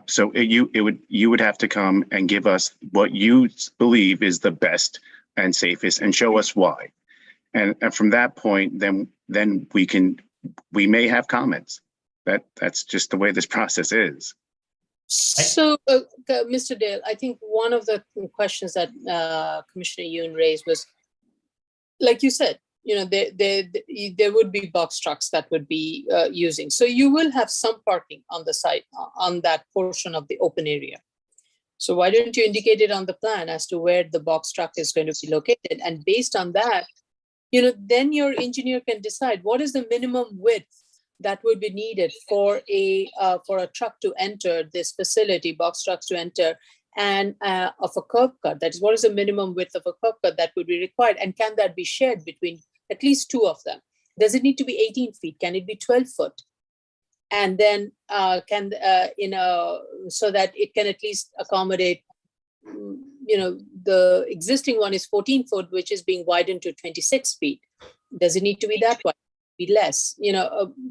[SPEAKER 3] So you would have to come and give us what you believe is the best and safest and show us why. And from that point, then we may have comments. That's just the way this process is.
[SPEAKER 2] So, Mr. Dale, I think one of the questions that Commissioner Yoon raised was, like you said, there would be box trucks that would be using. So you will have some parking on the site, on that portion of the open area. So why don't you indicate it on the plan as to where the box truck is going to be located? And based on that, then your engineer can decide what is the minimum width that would be needed for a truck to enter this facility, box trucks to enter, and of a curb cut. That is, what is the minimum width of a curb cut that would be required? And can that be shared between at least two of them? Does it need to be 18 feet? Can it be 12 foot? And then so that it can at least accommodate, the existing one is 14 foot, which is being widened to 26 feet. Does it need to be that wide? Be less?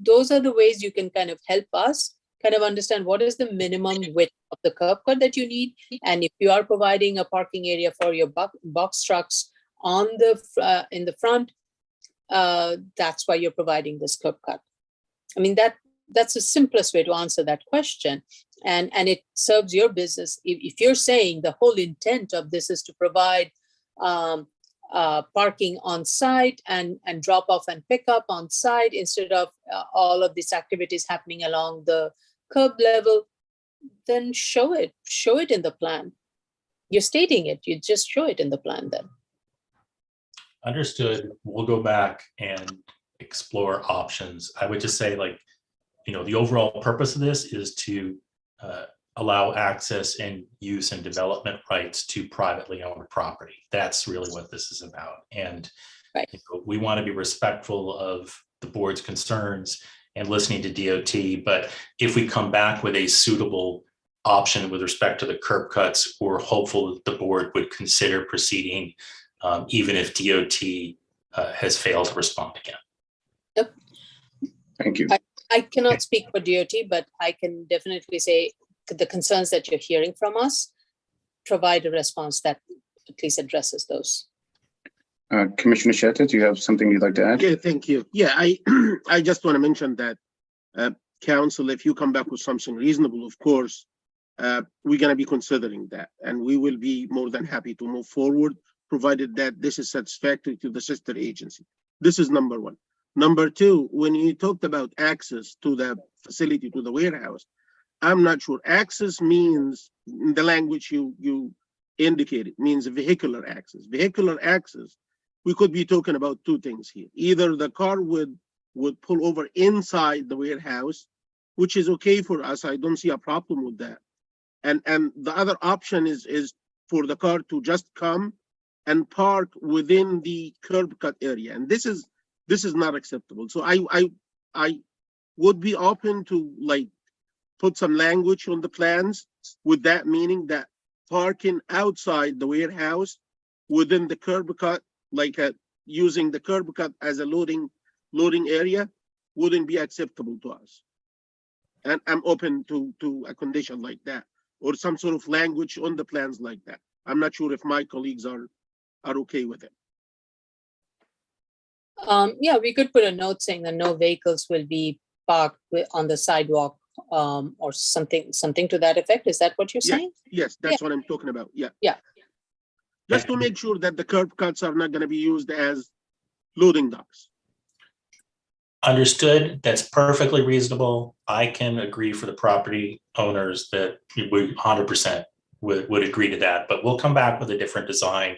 [SPEAKER 2] Those are the ways you can kind of help us kind of understand what is the minimum width of the curb cut that you need. And if you are providing a parking area for your box trucks in the front, that's why you're providing this curb cut. I mean, that's the simplest way to answer that question. And it serves your business. If you're saying the whole intent of this is to provide parking on site and drop off and pick up on site instead of all of these activities happening along the curb level, then show it in the plan. You're stating it, you just show it in the plan then.
[SPEAKER 9] Understood. We'll go back and explore options. I would just say, the overall purpose of this is to allow access and use and development rights to privately owned property. That's really what this is about. And
[SPEAKER 2] right.
[SPEAKER 9] We want to be respectful of the board's concerns and listening to DOT. But if we come back with a suitable option with respect to the curb cuts, we're hopeful that the board would consider proceeding, even if DOT has failed to respond again.
[SPEAKER 2] Yep.
[SPEAKER 3] Thank you.
[SPEAKER 2] I cannot speak for DOT, but I can definitely say the concerns that you're hearing from us, provide a response that at least addresses those.
[SPEAKER 3] Commissioner Sheta, do you have something you'd like to add?
[SPEAKER 6] Yeah, thank you. Yeah, I just want to mention that, council, if you come back with something reasonable, of course, we're going to be considering that, and we will be more than happy to move forward, provided that this is satisfactory to the sister agency. This is number one. Number two, when you talked about access to the facility, to the warehouse, I'm not sure. Access means, in the language you indicated, means vehicular access. Vehicular access, we could be talking about two things here. Either the car would pull over inside the warehouse, which is okay for us. I don't see a problem with that. And the other option is for the car to just come and park within the curb cut area. And this is not acceptable. So I would be open to put some language on the plans with that meaning that parking outside the warehouse within the curb cut, using the curb cut as a loading area, wouldn't be acceptable to us. And I'm open to a condition like that, or some sort of language on the plans like that. I'm not sure if my colleagues are okay with it.
[SPEAKER 2] Yeah, we could put a note saying that no vehicles will be parked on the sidewalk, or something to that effect. Is that what you're saying?
[SPEAKER 6] Yes, that's what I'm talking about. Yeah. just to make sure that the curb cuts are not gonna be used as loading docks.
[SPEAKER 9] Understood. That's perfectly reasonable. I can agree for the property owners that we 100% would agree to that, but we'll come back with a different design.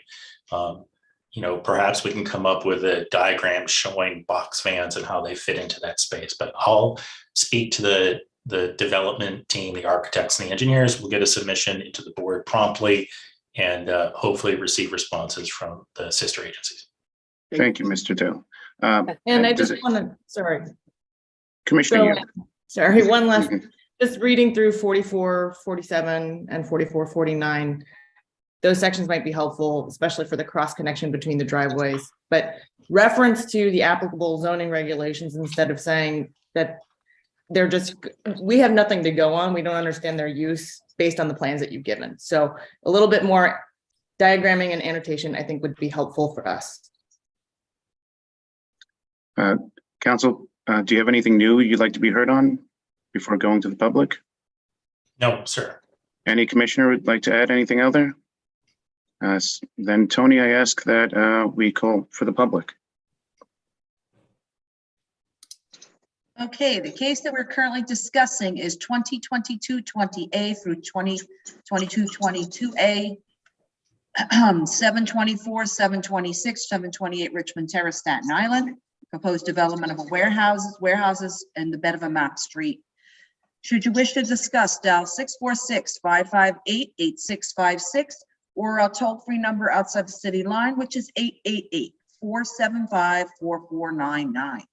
[SPEAKER 9] Perhaps we can come up with a diagram showing box fans and how they fit into that space, but I'll speak to the development team, the architects and the engineers. We'll get a submission into the board promptly and hopefully receive responses from the sister agencies.
[SPEAKER 3] Thank you, Mr. Dale.
[SPEAKER 7] And I
[SPEAKER 3] does
[SPEAKER 7] just
[SPEAKER 3] it-
[SPEAKER 7] want to, sorry.
[SPEAKER 3] Commissioner,
[SPEAKER 7] Sorry, one last,
[SPEAKER 3] Mhm.
[SPEAKER 7] just reading through 44, 47 and 44, 49. Those sections might be helpful, especially for the cross connection between the driveways, but reference to the applicable zoning regulations instead of saying that they're just, we have nothing to go on. We don't understand their use based on the plans that you've given. So a little bit more diagramming and annotation, I think would be helpful for us.
[SPEAKER 3] Council, do you have anything new you'd like to be heard on before going to the public?
[SPEAKER 9] No, sir.
[SPEAKER 3] Any commissioner would like to add anything other? Then Tony, I ask that we call for the public.
[SPEAKER 1] Okay, the case that we're currently discussing is 2022-20A through 2022-22A, 724, 726, 728 Richmond Terrace, Staten Island. Proposed development of a warehouses in the bed of a map street. Should you wish to discuss, dial 646-558-8656 or our toll-free number outside the city line, which is 888-475-4499.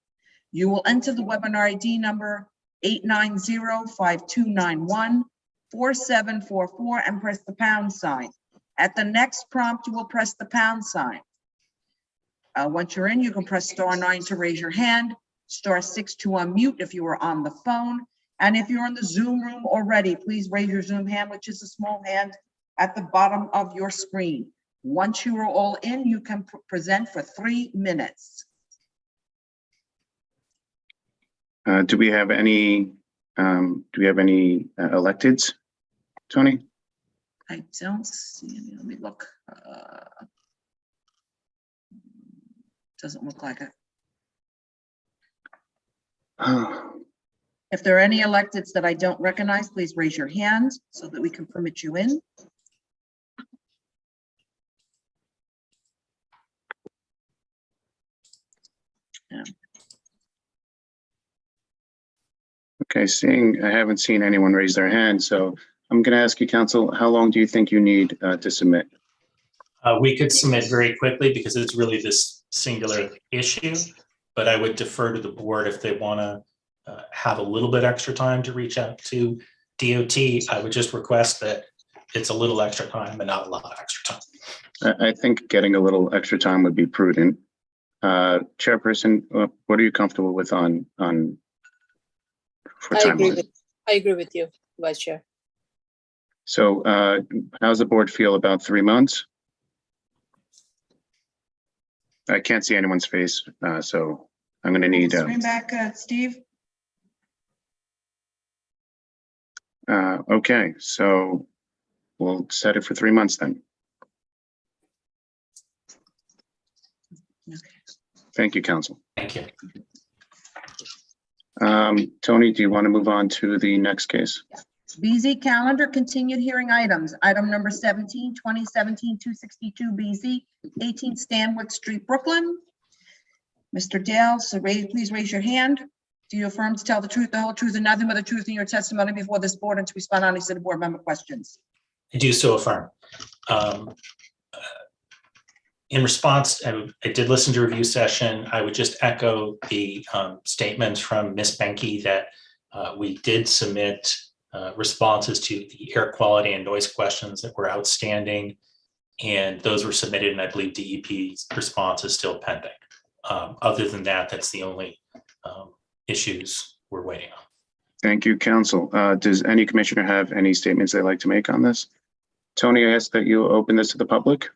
[SPEAKER 1] You will enter the webinar ID number 890-5291-4744 and press the pound sign. At the next prompt, you will press the pound sign. Once you're in, you can press *9 to raise your hand, *6 to unmute if you are on the phone. And if you're in the Zoom room already, please raise your Zoom hand, which is a small hand at the bottom of your screen. Once you are all in, you can present for 3 minutes.
[SPEAKER 3] Do we have any electeds, Tony?
[SPEAKER 1] I don't see any. Let me look. Doesn't look like it. If there are any electeds that I don't recognize, please raise your hand so that we can permit you in. Yeah.
[SPEAKER 3] Okay, I haven't seen anyone raise their hand, so I'm going to ask you, counsel, how long do you think you need to submit?
[SPEAKER 9] We could submit very quickly because it's really this singular issue, but I would defer to the board if they want to have a little bit extra time to reach out to DOT. I would just request that it's a little extra time and not a lot of extra time.
[SPEAKER 3] I think getting a little extra time would be prudent. Chairperson, what are you comfortable with on for timeline?
[SPEAKER 2] I agree with you, Vice Chair.
[SPEAKER 3] So how does the board feel about 3 months? I can't see anyone's face, so I'm going to need.
[SPEAKER 1] Screen back, Steve.
[SPEAKER 3] Okay, so we'll set it for 3 months then.
[SPEAKER 1] Okay.
[SPEAKER 3] Thank you, counsel.
[SPEAKER 9] Thank you.
[SPEAKER 3] Tony, do you want to move on to the next case?
[SPEAKER 1] BZ calendar, continued hearing items. Item number 17, 2017-262 BZ, 18 Stanwood Street, Brooklyn. Mr. Dale, so please raise your hand. Do you affirm to tell the truth, the whole truth, and nothing but the truth in your testimony before this board and to respond honestly to the board member questions?
[SPEAKER 9] I do so affirm. In response, I did listen to review session. I would just echo the statements from Ms. Benke that we did submit responses to the air quality and noise questions that were outstanding, and those were submitted, and I believe DEP's response is still pending. Other than that, that's the only issues we're waiting on.
[SPEAKER 3] Thank you, counsel. Does any commissioner have any statements they'd like to make on this? Tony, I ask that you open this to the public.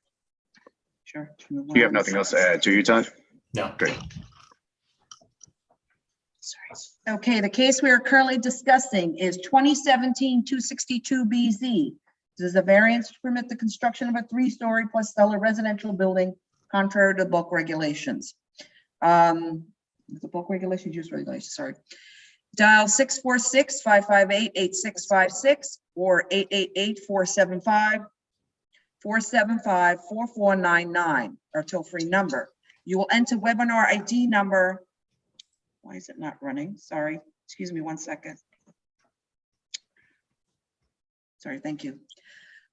[SPEAKER 1] Sure.
[SPEAKER 3] You have nothing else to add, do you, Todd?
[SPEAKER 9] No.
[SPEAKER 3] Great.
[SPEAKER 1] Okay, the case we are currently discussing is 2017-262 BZ, This is a variance to permit the construction of a 3-story plus cellar residential building contrary to bulk regulations. The bulk regulations, use regulations, sorry. Dial 646-558-8656 or 888-475-4499, our toll-free number. You will enter webinar ID number. Why is it not running? Sorry, excuse me 1 second. Sorry, thank you.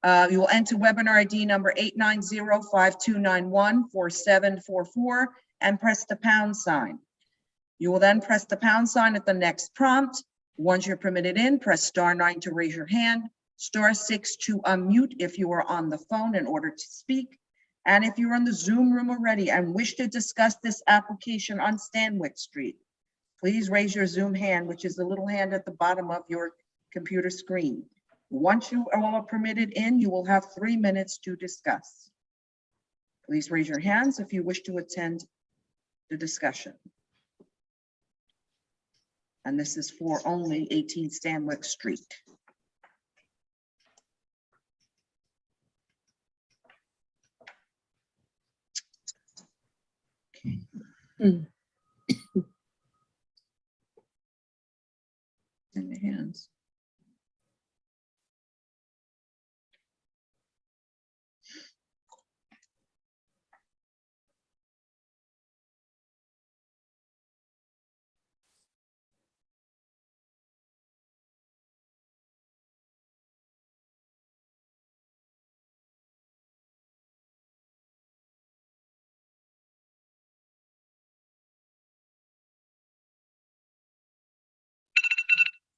[SPEAKER 1] You will enter webinar ID number 890-5291-4744 and press the pound sign. You will then press the pound sign at the next prompt. Once you're permitted in, press *9 to raise your hand, *6 to unmute if you are on the phone in order to speak. And if you're in the Zoom room already and wish to discuss this application on Stanwyck Street, please raise your Zoom hand, which is the little hand at the bottom of your computer screen. Once you all are permitted in, you will have 3 minutes to discuss. Please raise your hands if you wish to attend the discussion. And this is for only 18 Stanwyck Street.
[SPEAKER 2] Mm.
[SPEAKER 1] In the hands.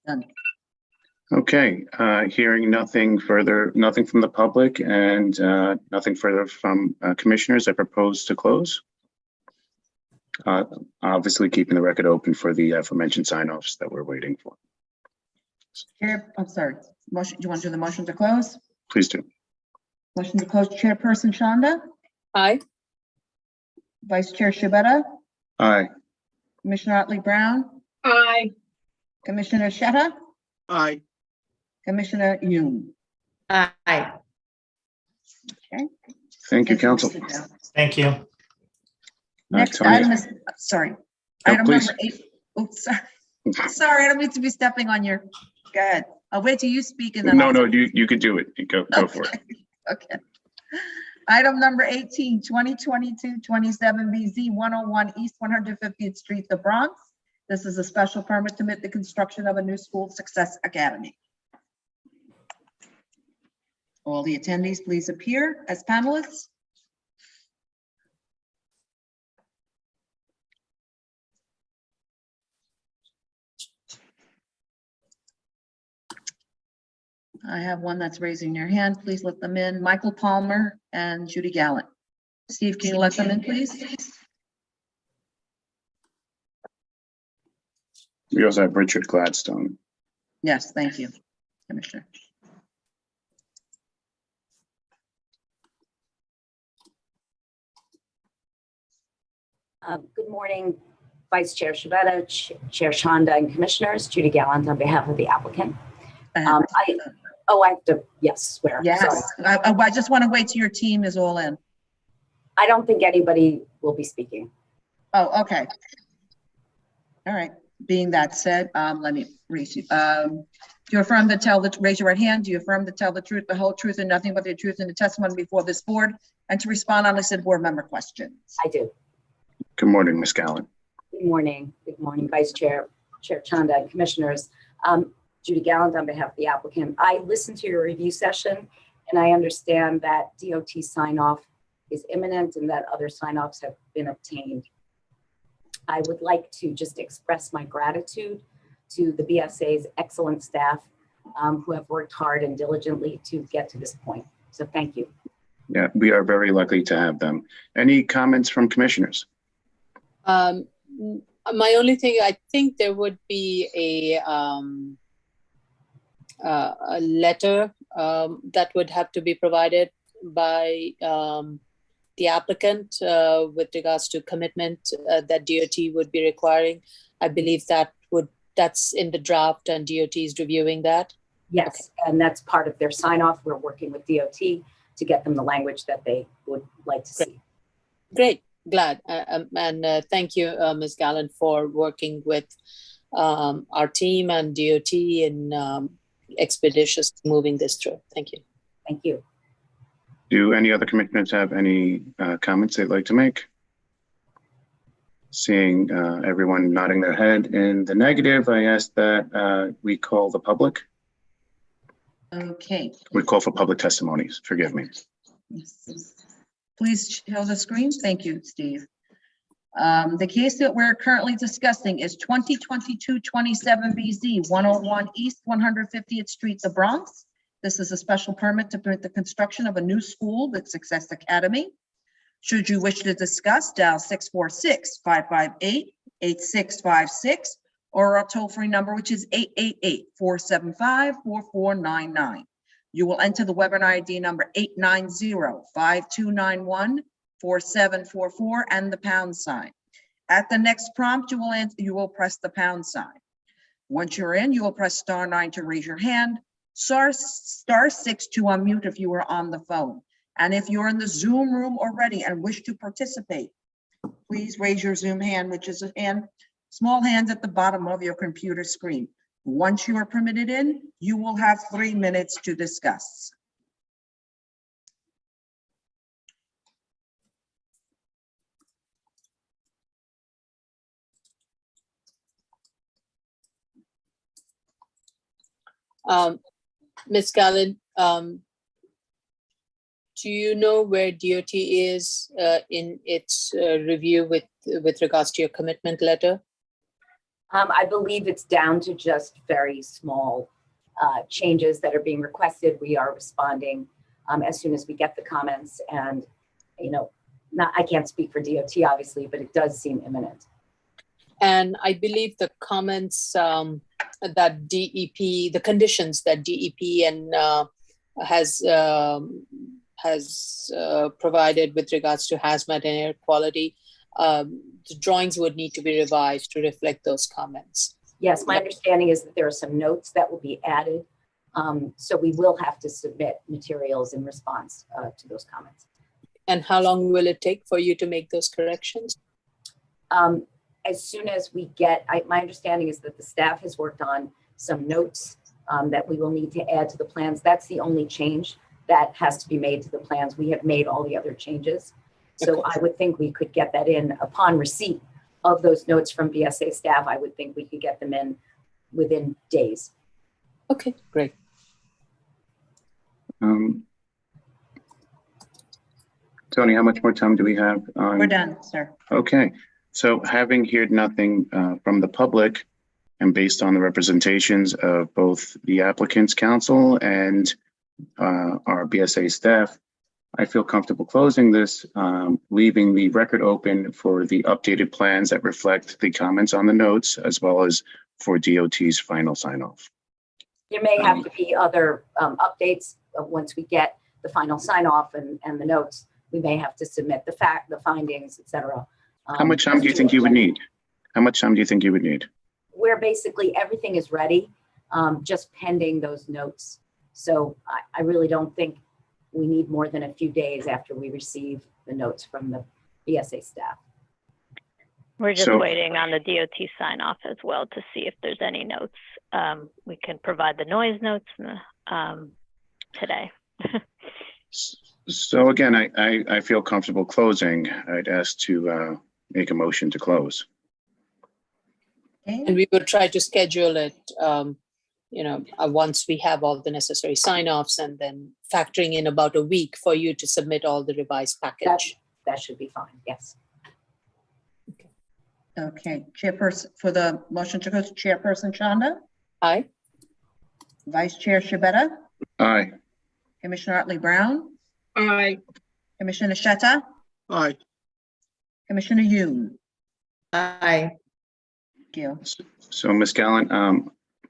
[SPEAKER 1] Done.
[SPEAKER 3] Okay, hearing nothing further, nothing from the public and nothing further from commissioners, I propose to close. Obviously keeping the record open for the aforementioned sign-offs that we're waiting for.
[SPEAKER 1] Chair, I'm sorry, motion, do you want to do the motion to close?
[SPEAKER 3] Please do.
[SPEAKER 1] Motion to close, Chairperson Shonda,
[SPEAKER 2] Aye.
[SPEAKER 1] Vice Chair Shibata,
[SPEAKER 3] Aye.
[SPEAKER 1] Commissioner Otley Brown,
[SPEAKER 5] Aye.
[SPEAKER 1] Commissioner Shetta,
[SPEAKER 6] Aye.
[SPEAKER 1] Commissioner Yoon.
[SPEAKER 7] Aye.
[SPEAKER 1] Okay.
[SPEAKER 3] Thank you, council.
[SPEAKER 1] Sit down.
[SPEAKER 9] Thank you.
[SPEAKER 1] Next
[SPEAKER 3] Tony.
[SPEAKER 1] item is, sorry.
[SPEAKER 3] No,
[SPEAKER 1] Item
[SPEAKER 3] please.
[SPEAKER 1] number 8. Oops, sorry. Sorry, I don't mean to be stepping on your, go ahead. I'll wait till you speak and then.
[SPEAKER 3] No,
[SPEAKER 1] I'll-
[SPEAKER 3] no, you could do it. You go for it.
[SPEAKER 1] Okay. Item number 18, 2022-27 BZ 101 East 150th Street, the Bronx. This is a special permit to permit the construction of a new school success academy. All the attendees, please appear as panelists. I have one that's raising their hand. Please let them in. Michael Palmer and Judy Gallant. Steve, can you let them in, please?
[SPEAKER 3] We also have Richard Gladstone.
[SPEAKER 1] Yes, thank you, Commissioner.
[SPEAKER 10] Good morning, Vice Chair Shibata, Chair Shonda, and Commissioners. Judy Gallant on behalf of the applicant. I have to, yes, swear.
[SPEAKER 1] Yes,
[SPEAKER 10] Sorry.
[SPEAKER 1] I just want to wait till your team is all in.
[SPEAKER 10] I don't think anybody will be speaking.
[SPEAKER 1] Oh, okay. All right. Being that said, let me read you. Do you affirm to tell the, raise your right hand. Do you affirm to tell the truth, the whole truth, and nothing but the truth in the testimony before this board, and to respond honestly to board member questions?
[SPEAKER 10] I do.
[SPEAKER 3] Good morning, Ms. Gallant.
[SPEAKER 10] Good morning. Good morning, Vice Chair, Chair Chanda, and Commissioners. Judy Gallant on behalf of the applicant. I listened to your review session, and I understand that DOT sign-off is imminent and that other sign-offs have been obtained. I would like to just express my gratitude to the BSA's excellent staff who have worked hard and diligently to get to this point. So thank you.
[SPEAKER 3] Yeah, we are very lucky to have them. Any comments from commissioners?
[SPEAKER 2] My only thing, I think there would be a letter that would have to be provided by the applicant with regards to commitment that DOT would be requiring. I believe that's in the draft and DOT is reviewing that.
[SPEAKER 10] Yes, and that's part of their sign off. We're working with DOT to get them the language that they would like to see.
[SPEAKER 2] Great, glad. And thank you, Ms. Gallant, for working with our team and DOT in expeditious moving this through. Thank you.
[SPEAKER 10] Thank you.
[SPEAKER 3] Do any other commissioners have any comments they'd like to make? Seeing everyone nodding their head in the negative, I ask that we call the public.
[SPEAKER 1] Okay.
[SPEAKER 3] We call for public testimonies. Forgive me.
[SPEAKER 1] Yes. Please show the screen. Thank you, Steve. The case that we're currently discussing is 2022-27 BZ 101 East 150th Street, the Bronx. This is a special permit to permit the construction of a new school with Success Academy. Should you wish to discuss, dial 646-558-8656 or our toll-free number, which is 888-475-4499. You will enter the webinar ID number 890-5291-4744 and the pound sign. At the next prompt, you will press the pound sign. Once you're in, you will press *9 to raise your hand, *6 to unmute if you are on the phone. And if you're in the Zoom room already and wish to participate, please raise your Zoom hand, which is a hand, small hands at the bottom of your computer screen. Once you are permitted in, you will have 3 minutes to discuss.
[SPEAKER 2] Ms. Gallant, do you know where DOT is in its review with regards to your commitment letter?
[SPEAKER 10] I believe it's down to just very small changes that are being requested. We are responding as soon as we get the comments, and I can't speak for DOT obviously, but it does seem imminent.
[SPEAKER 2] And I believe the comments that DEP, the conditions that DEP and has provided with regards to hazmat and air quality, the drawings would need to be revised to reflect those comments.
[SPEAKER 10] Yes, my understanding is that there are some notes that will be added. So we will have to submit materials in response to those comments.
[SPEAKER 2] And how long will it take for you to make those corrections?
[SPEAKER 10] As soon as we get, my understanding is that the staff has worked on some notes that we will need to add to the plans. That's the only change that has to be made to the plans. We have made all the other changes. So
[SPEAKER 2] Okay.
[SPEAKER 10] I would think we could get that in upon receipt of those notes from BSA staff. I would think we could get them in within days.
[SPEAKER 2] Okay, great.
[SPEAKER 3] Tony, how much more time do we have?
[SPEAKER 1] We're done, sir.
[SPEAKER 3] Okay, so having heard nothing from the public and based on the representations of both the applicant's counsel and our BSA staff, I feel comfortable closing this, leaving the record open for the updated plans that reflect the comments on the notes, as well as for DOT's final sign off.
[SPEAKER 10] There may have to be other updates once we get the final sign off and the notes. We may have to submit the findings, et cetera.
[SPEAKER 3] How much time do you think you would need? How much time do you think you would need?
[SPEAKER 10] Where basically everything is ready, just pending those notes. So I really don't think we need more than a few days after we receive the notes from the BSA staff.
[SPEAKER 8] We're just
[SPEAKER 3] So-
[SPEAKER 8] waiting on the DOT sign off as well to see if there's any notes. We can provide the noise notes today.
[SPEAKER 3] So again, I feel comfortable closing. I'd ask to make a motion to close.
[SPEAKER 2] And
[SPEAKER 1] Okay.
[SPEAKER 2] we will try to schedule it, once we have all the necessary sign-offs, and then factoring in about a week for you to submit all the revised package.
[SPEAKER 10] That should be fine, yes.
[SPEAKER 1] Okay, Chairperson, for the motion to close, Chairperson Chanda,
[SPEAKER 2] Aye.
[SPEAKER 1] Vice Chair Shabeta,
[SPEAKER 3] Aye.
[SPEAKER 1] Commissioner Otley Brown,
[SPEAKER 5] Aye.
[SPEAKER 1] Commissioner Shetta,
[SPEAKER 6] Aye.
[SPEAKER 1] Commissioner Yoon.
[SPEAKER 7] Aye.
[SPEAKER 1] Thank you.
[SPEAKER 3] So Ms. Gallant,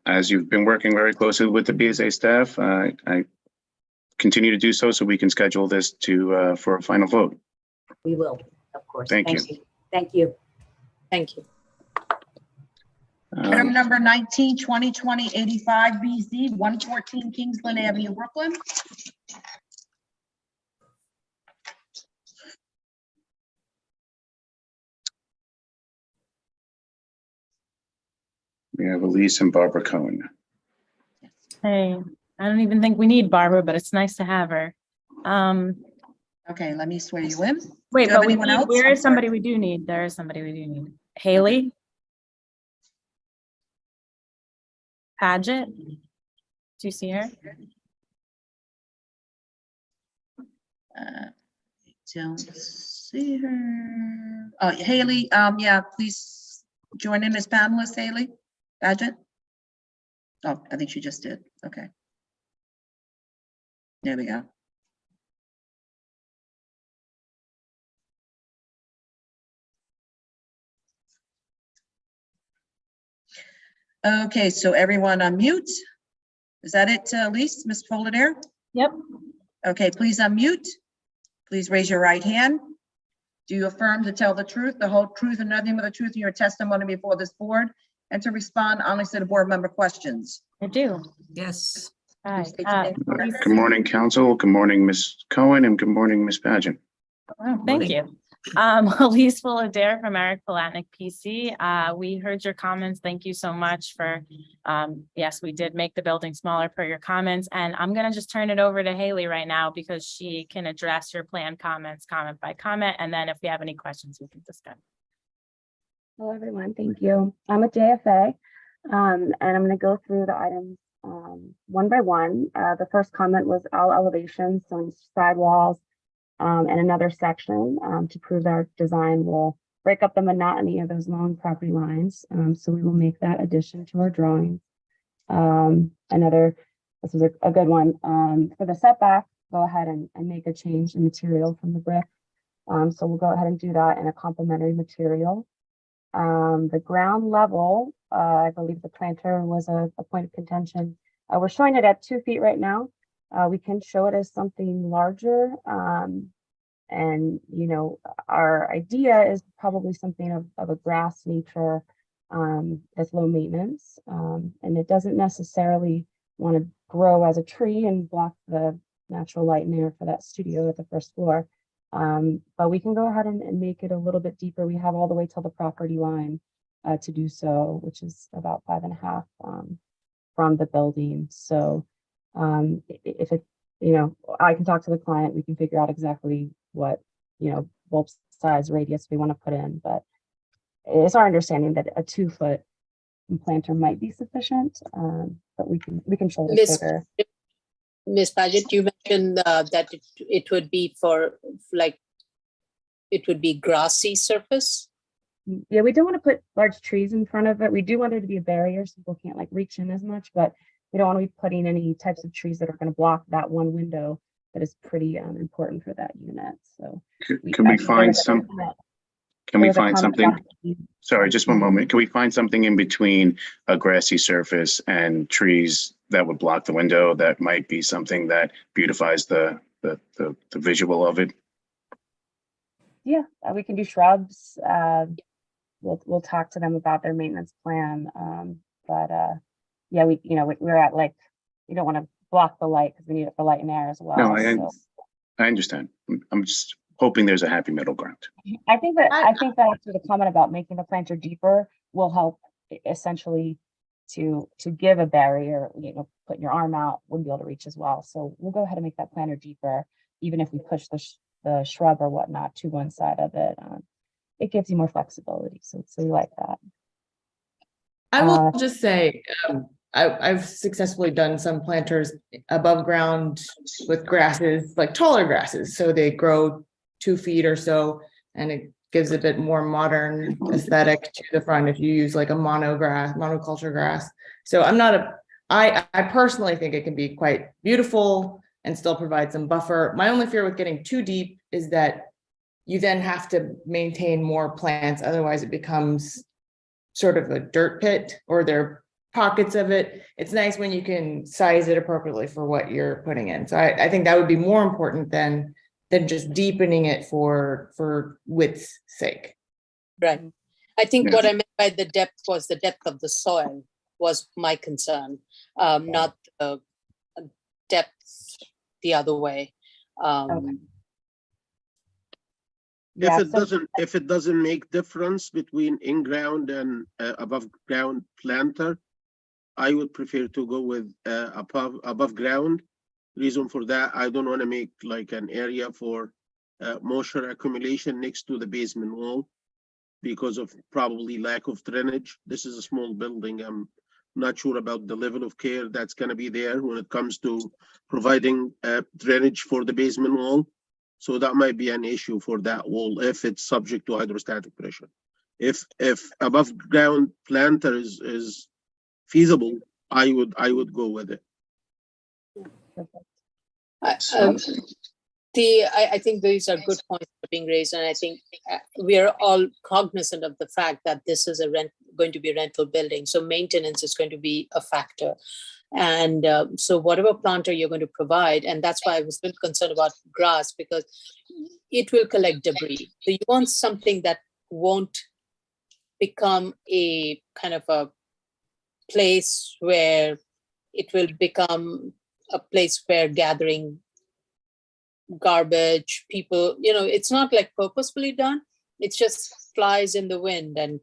[SPEAKER 3] as you've been working very closely with the BSA staff, I continue to do so we can schedule this for a final vote.
[SPEAKER 10] We will, of course.
[SPEAKER 3] Thank you.
[SPEAKER 10] Thank you.
[SPEAKER 2] Thank you.
[SPEAKER 1] Item number 19, 2020 85 BZ, 114 Kingsland Avenue, Brooklyn.
[SPEAKER 3] We have Elise and Barbara Cohen.
[SPEAKER 11] Hey, I don't even think we need Barbara, but it's nice to have her.
[SPEAKER 1] Okay, let me swear you in.
[SPEAKER 11] Wait,
[SPEAKER 1] Do you have
[SPEAKER 11] but we
[SPEAKER 1] anyone
[SPEAKER 11] need,
[SPEAKER 1] else?
[SPEAKER 11] where
[SPEAKER 1] I'm
[SPEAKER 11] is somebody
[SPEAKER 1] sorry.
[SPEAKER 11] we do need? There is somebody we do need. Haley? Paget? Do you see her?
[SPEAKER 1] Don't see her. Oh, Haley, yeah, please join in as panelist, Haley Paget. Oh, I think she just did. Okay. There we go. Okay, so everyone unmute. Is that it, Elise, Ms. Polidare?
[SPEAKER 11] Yep.
[SPEAKER 1] Okay, please unmute. Please raise your right hand. Do you affirm to tell the truth, the whole truth, and nothing but the truth in your testimony before this board, and to respond honestly to board member questions?
[SPEAKER 11] I do.
[SPEAKER 12] Yes.
[SPEAKER 11] Hi.
[SPEAKER 1] Please state your name for the record.
[SPEAKER 3] Good morning, council. Good morning, Ms. Cohen, and good morning, Ms. Pageant.
[SPEAKER 11] Oh, thank you. Elise Fullader from Eric Palatnik PC. We heard your comments. Thank you so much for, yes, we did make the building smaller per your comments. And I'm gonna just turn it over to Haley right now because she can address your plan comments, comment by comment. And then if we have any questions, we can discuss.
[SPEAKER 13] Hello, everyone. Thank you. I'm a JFA, and I'm going to go through the items one by one. The first comment was all elevations, so sidewalls, and another section to prove that our design will break up the monotony of those long property lines. So we will make that addition to our drawing. This was a good one. For the setback, go ahead and make a change in material from the brick. So we'll go ahead and do that in a complementary material. The ground level, I believe the planter was a point of contention. We're showing it at 2 feet right now. We can show it as something larger. And, you know, our idea is probably something of a grass nature that's low maintenance. And it doesn't necessarily want to grow as a tree and block the natural light and air for that studio at the first floor. But we can go ahead and make it a little bit deeper. We have all the way till the property line to do so, which is about 5.5 from the building. So if it, you know, I can talk to the client, we can figure out exactly what, you know, bulb size radius we want to put in, but it's our understanding that a 2-foot planter might be sufficient, but we can show it bigger.
[SPEAKER 2] Ms. Paget, you mentioned that it would be for like, it would be grassy surface.
[SPEAKER 13] Yeah, we don't want to put large trees in front of it. We do want there to be a barrier so people can't like reach in as much, but we don't want to be putting any types of trees that are going to block that one window that is pretty important for that unit. So
[SPEAKER 3] Can we find some? Can we find something? Sorry, just one moment. Can we find something in between a grassy surface and trees that would block the window? That might be something that beautifies the visual of it.
[SPEAKER 13] Yeah, we can do shrubs. We'll talk to them about their maintenance plan. Yeah, we're at like, we don't want to block the light because we need it for light and air as well.
[SPEAKER 3] No, I understand. I'm just hoping there's a happy middle ground.
[SPEAKER 13] I think that after the comment about making the planter deeper will help essentially to give a barrier, you know, putting your arm out wouldn't be able to reach as well. So we'll go ahead and make that planter deeper, even if we push the shrub or whatnot to one side of it. It gives you more flexibility. So we like that.
[SPEAKER 7] I will just say, I've successfully done some planters above ground with grasses, like taller grasses. So they grow 2 feet or so, and it gives a bit more modern aesthetic to the front if you use like a monoculture grass. So I personally think it can be quite beautiful and still provide some buffer. My only fear with getting too deep is that you then have to maintain more plants. Otherwise it becomes sort of a dirt pit, or there are pockets of it. It's nice when you can size it appropriately for what you're putting in. So I think that would be more important than just deepening it for width's sake.
[SPEAKER 2] Right. I think
[SPEAKER 3] Yeah.
[SPEAKER 2] what I meant by the depth was the depth of the soil was my concern, not the depth the other way.
[SPEAKER 13] Okay. Yeah,
[SPEAKER 6] If it doesn't make difference between in-ground and above ground planter, I would prefer to go with above ground. Reason for that, I don't want to make like an area for moisture accumulation next to the basement wall because of probably lack of drainage. This is a small building. I'm not sure about the level of care that's going to be there when it comes to providing drainage for the basement wall. So that might be an issue for that wall if it's subject to hydrostatic pressure. If above ground planter is feasible, I would go with it.
[SPEAKER 2] I think these are good points that are being raised, and I think we are all cognizant of the fact that this is going to be a rental building, so maintenance is going to be a factor. And so whatever planter you're going to provide, and that's why I was a little concerned about grass, because it will collect debris. So you want something that won't become a kind of a place where it will become a place where gathering garbage, people, it's not like purposefully done. It's just flies in the wind and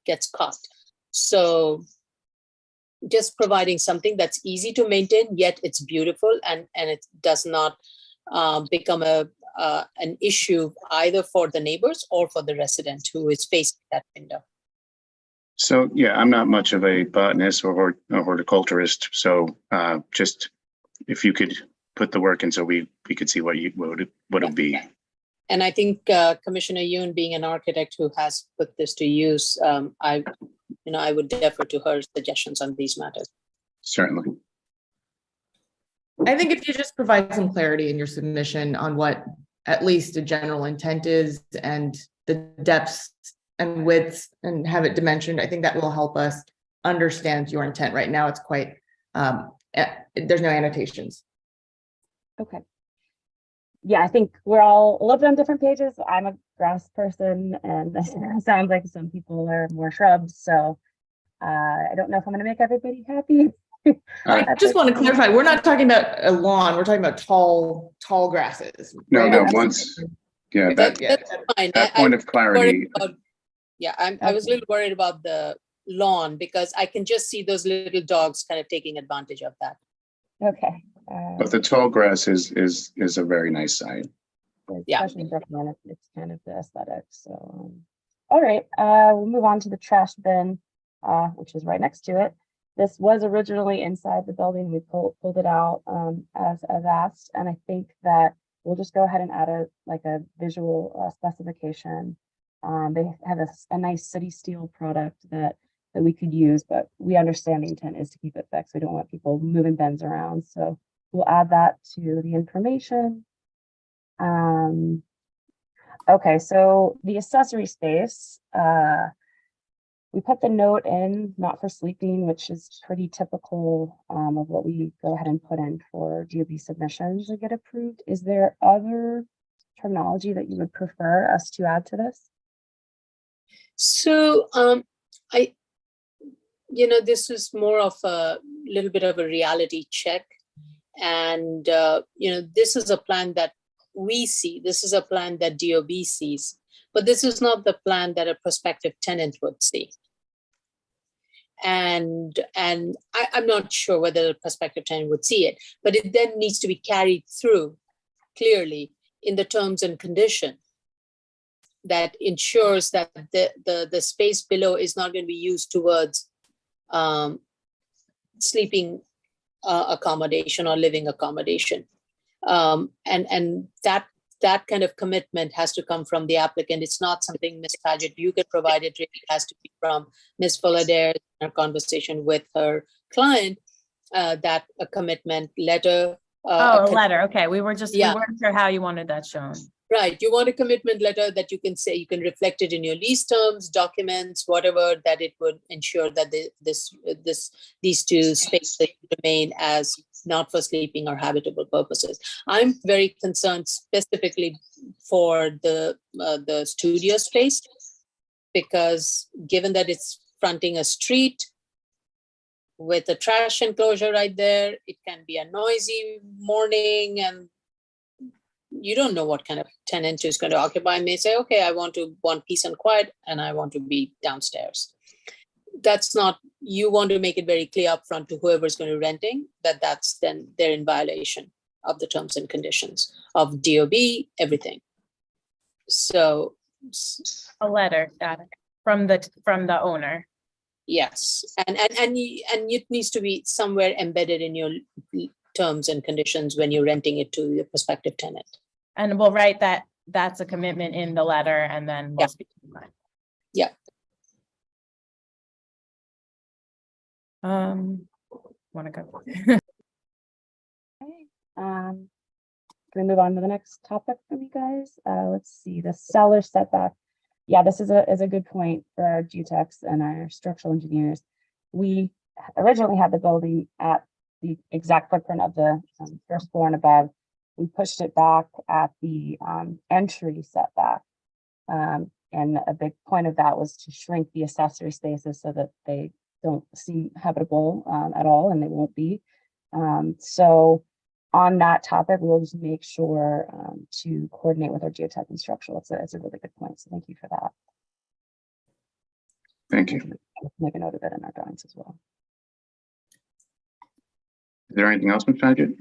[SPEAKER 2] gets caught. So just providing something that's easy to maintain, yet it's beautiful and it does not become an issue either for the neighbors or for the resident who is facing that window.
[SPEAKER 3] So, yeah, I'm not much of a botanist or horticulturist. So just if you could put the work in so we could see what it would be.
[SPEAKER 2] And I think Commissioner Yoon, being an architect who has put this to use, I would defer to her suggestions on these matters.
[SPEAKER 3] Certainly.
[SPEAKER 7] I think if you just provide some clarity in your submission on what at least a general intent is and the depths and widths and have it dimensioned, I think that will help us understand your intent. Right now, it's quite, there's no annotations.
[SPEAKER 13] Okay. Yeah, I think we're all a little bit on different pages. I'm a grass person, and it sounds like some people are more shrubs. So I don't know if I'm going to make everybody happy.
[SPEAKER 7] I just want to clarify, we're not talking about a lawn, we're talking about tall grasses.
[SPEAKER 3] No,
[SPEAKER 7] right?
[SPEAKER 3] no, that's
[SPEAKER 2] fine.
[SPEAKER 3] That point of clarity.
[SPEAKER 2] I was a little worried about the lawn because I can just see those little dogs kind of taking advantage of that.
[SPEAKER 13] Okay.
[SPEAKER 3] But the tall grass is a very nice sight.
[SPEAKER 2] Yeah.
[SPEAKER 13] Especially in Brooklyn, it's kind of the aesthetic. So, all right, we'll move on to the trash bin, which is right next to it. This was originally inside the building. We pulled it out as asked, and I think that we'll just go ahead and add a visual specification. They have a nice city steel product that we could use, but we understand the intent is to keep it fixed. We don't want people moving bins around, so we'll add that to the information. Okay, so the accessory space, we put the note in, not for sleeping, which is pretty typical of what we go ahead and put in for DOB submissions that get approved. Is there other terminology that you would prefer us to add to this?
[SPEAKER 2] So this is more of a little bit of a reality check. And, this is a plan that we see. This is a plan that DOB sees. But this is not the plan that a prospective tenant would see. And I'm not sure whether a prospective tenant would see it, but it then needs to be carried through clearly in the terms and condition that ensures that the space below is not going to be used towards sleeping accommodation or living accommodation. And that kind of commitment has to come from the applicant. It's not something, Ms. Paget, you could provide. It really has to be from Ms. Fullader in her conversation with her client, that a commitment letter.
[SPEAKER 11] A letter. Okay. We weren't sure how you wanted that shown.
[SPEAKER 2] Right. You want a commitment letter that you can say, you can reflect it in your lease terms, documents, whatever, that it would ensure that these two spaces remain as not for sleeping or habitable purposes. I'm very concerned specifically for the studio space, because given that it's fronting a street with a trash enclosure right there, it can be a noisy morning, and you don't know what kind of tenant is going to occupy. May say, okay, I want peace and quiet, and I want to be downstairs. That's not, you want to make it very clear upfront to whoever's going to renting that that's then they're in violation of the terms and conditions of DOB, everything. So
[SPEAKER 11] A letter, got it, from the owner.
[SPEAKER 2] yes, and it needs to be somewhere embedded in your terms and conditions when you're renting it to the prospective tenant.
[SPEAKER 11] And we'll write that that's a commitment in the letter, and then we'll speak to the client.
[SPEAKER 2] Yeah.
[SPEAKER 11] Want to go?
[SPEAKER 13] Can we move on to the next topic from you guys? Let's see, the cellar setback. Yeah, this is a good point for our geotechs and our structural engineers. We originally had the building at the exact footprint of the first floor and above. We pushed it back at the entry setback. And a big point of that was to shrink the accessory spaces so that they don't seem habitable at all, and they won't be. So on that topic, we'll just make sure to coordinate with our geotech and structural. It's a really good point. So thank you for that.
[SPEAKER 3] Thank you.
[SPEAKER 13] Make a note of it in our drawings as well.
[SPEAKER 3] Is there anything else, Ms. Paget?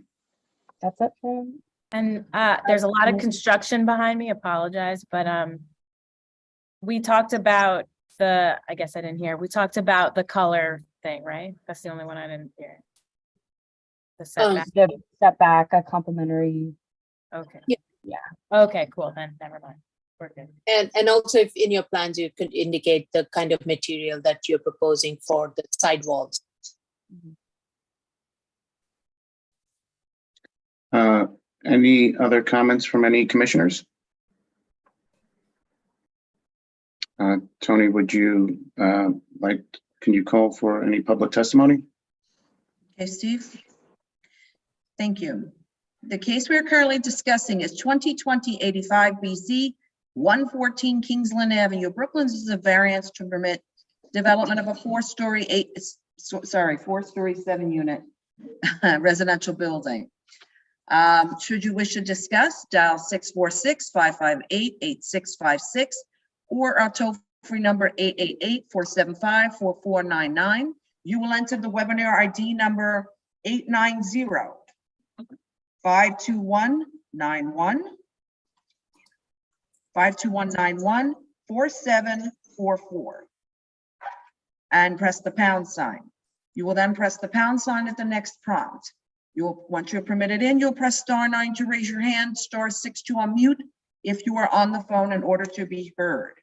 [SPEAKER 13] That's it for him.
[SPEAKER 11] And there's a lot of construction behind me, apologize, but we talked about I guess I didn't hear, we talked about the color thing, right? That's the only one I didn't hear. The setback.
[SPEAKER 13] The setback, a complimentary.
[SPEAKER 11] Okay.
[SPEAKER 13] Yeah.
[SPEAKER 11] Okay, cool, then never mind. We're good.
[SPEAKER 2] And also, if in your plans you could indicate the kind of material that you're proposing for the sidewalls.
[SPEAKER 3] Any other comments from any commissioners? Tony, would you can you call for any public testimony?
[SPEAKER 1] Okay, Steve. Thank you. The case we are currently discussing is 2020-85 BZ 114 Kingsland Avenue, Brooklyn. This is a variance to permit development of a four-story 7-unit residential building. Should you wish to discuss, dial 646-558-8656 or our toll-free number 888-475-4499. You will enter the webinar ID number 890-521-91, 521-91-4744, and press the pound sign. You will then press the pound sign at the next prompt. Once you're permitted in, you'll press *9 to raise your hand, *6 to unmute if you are on the phone in order to be heard.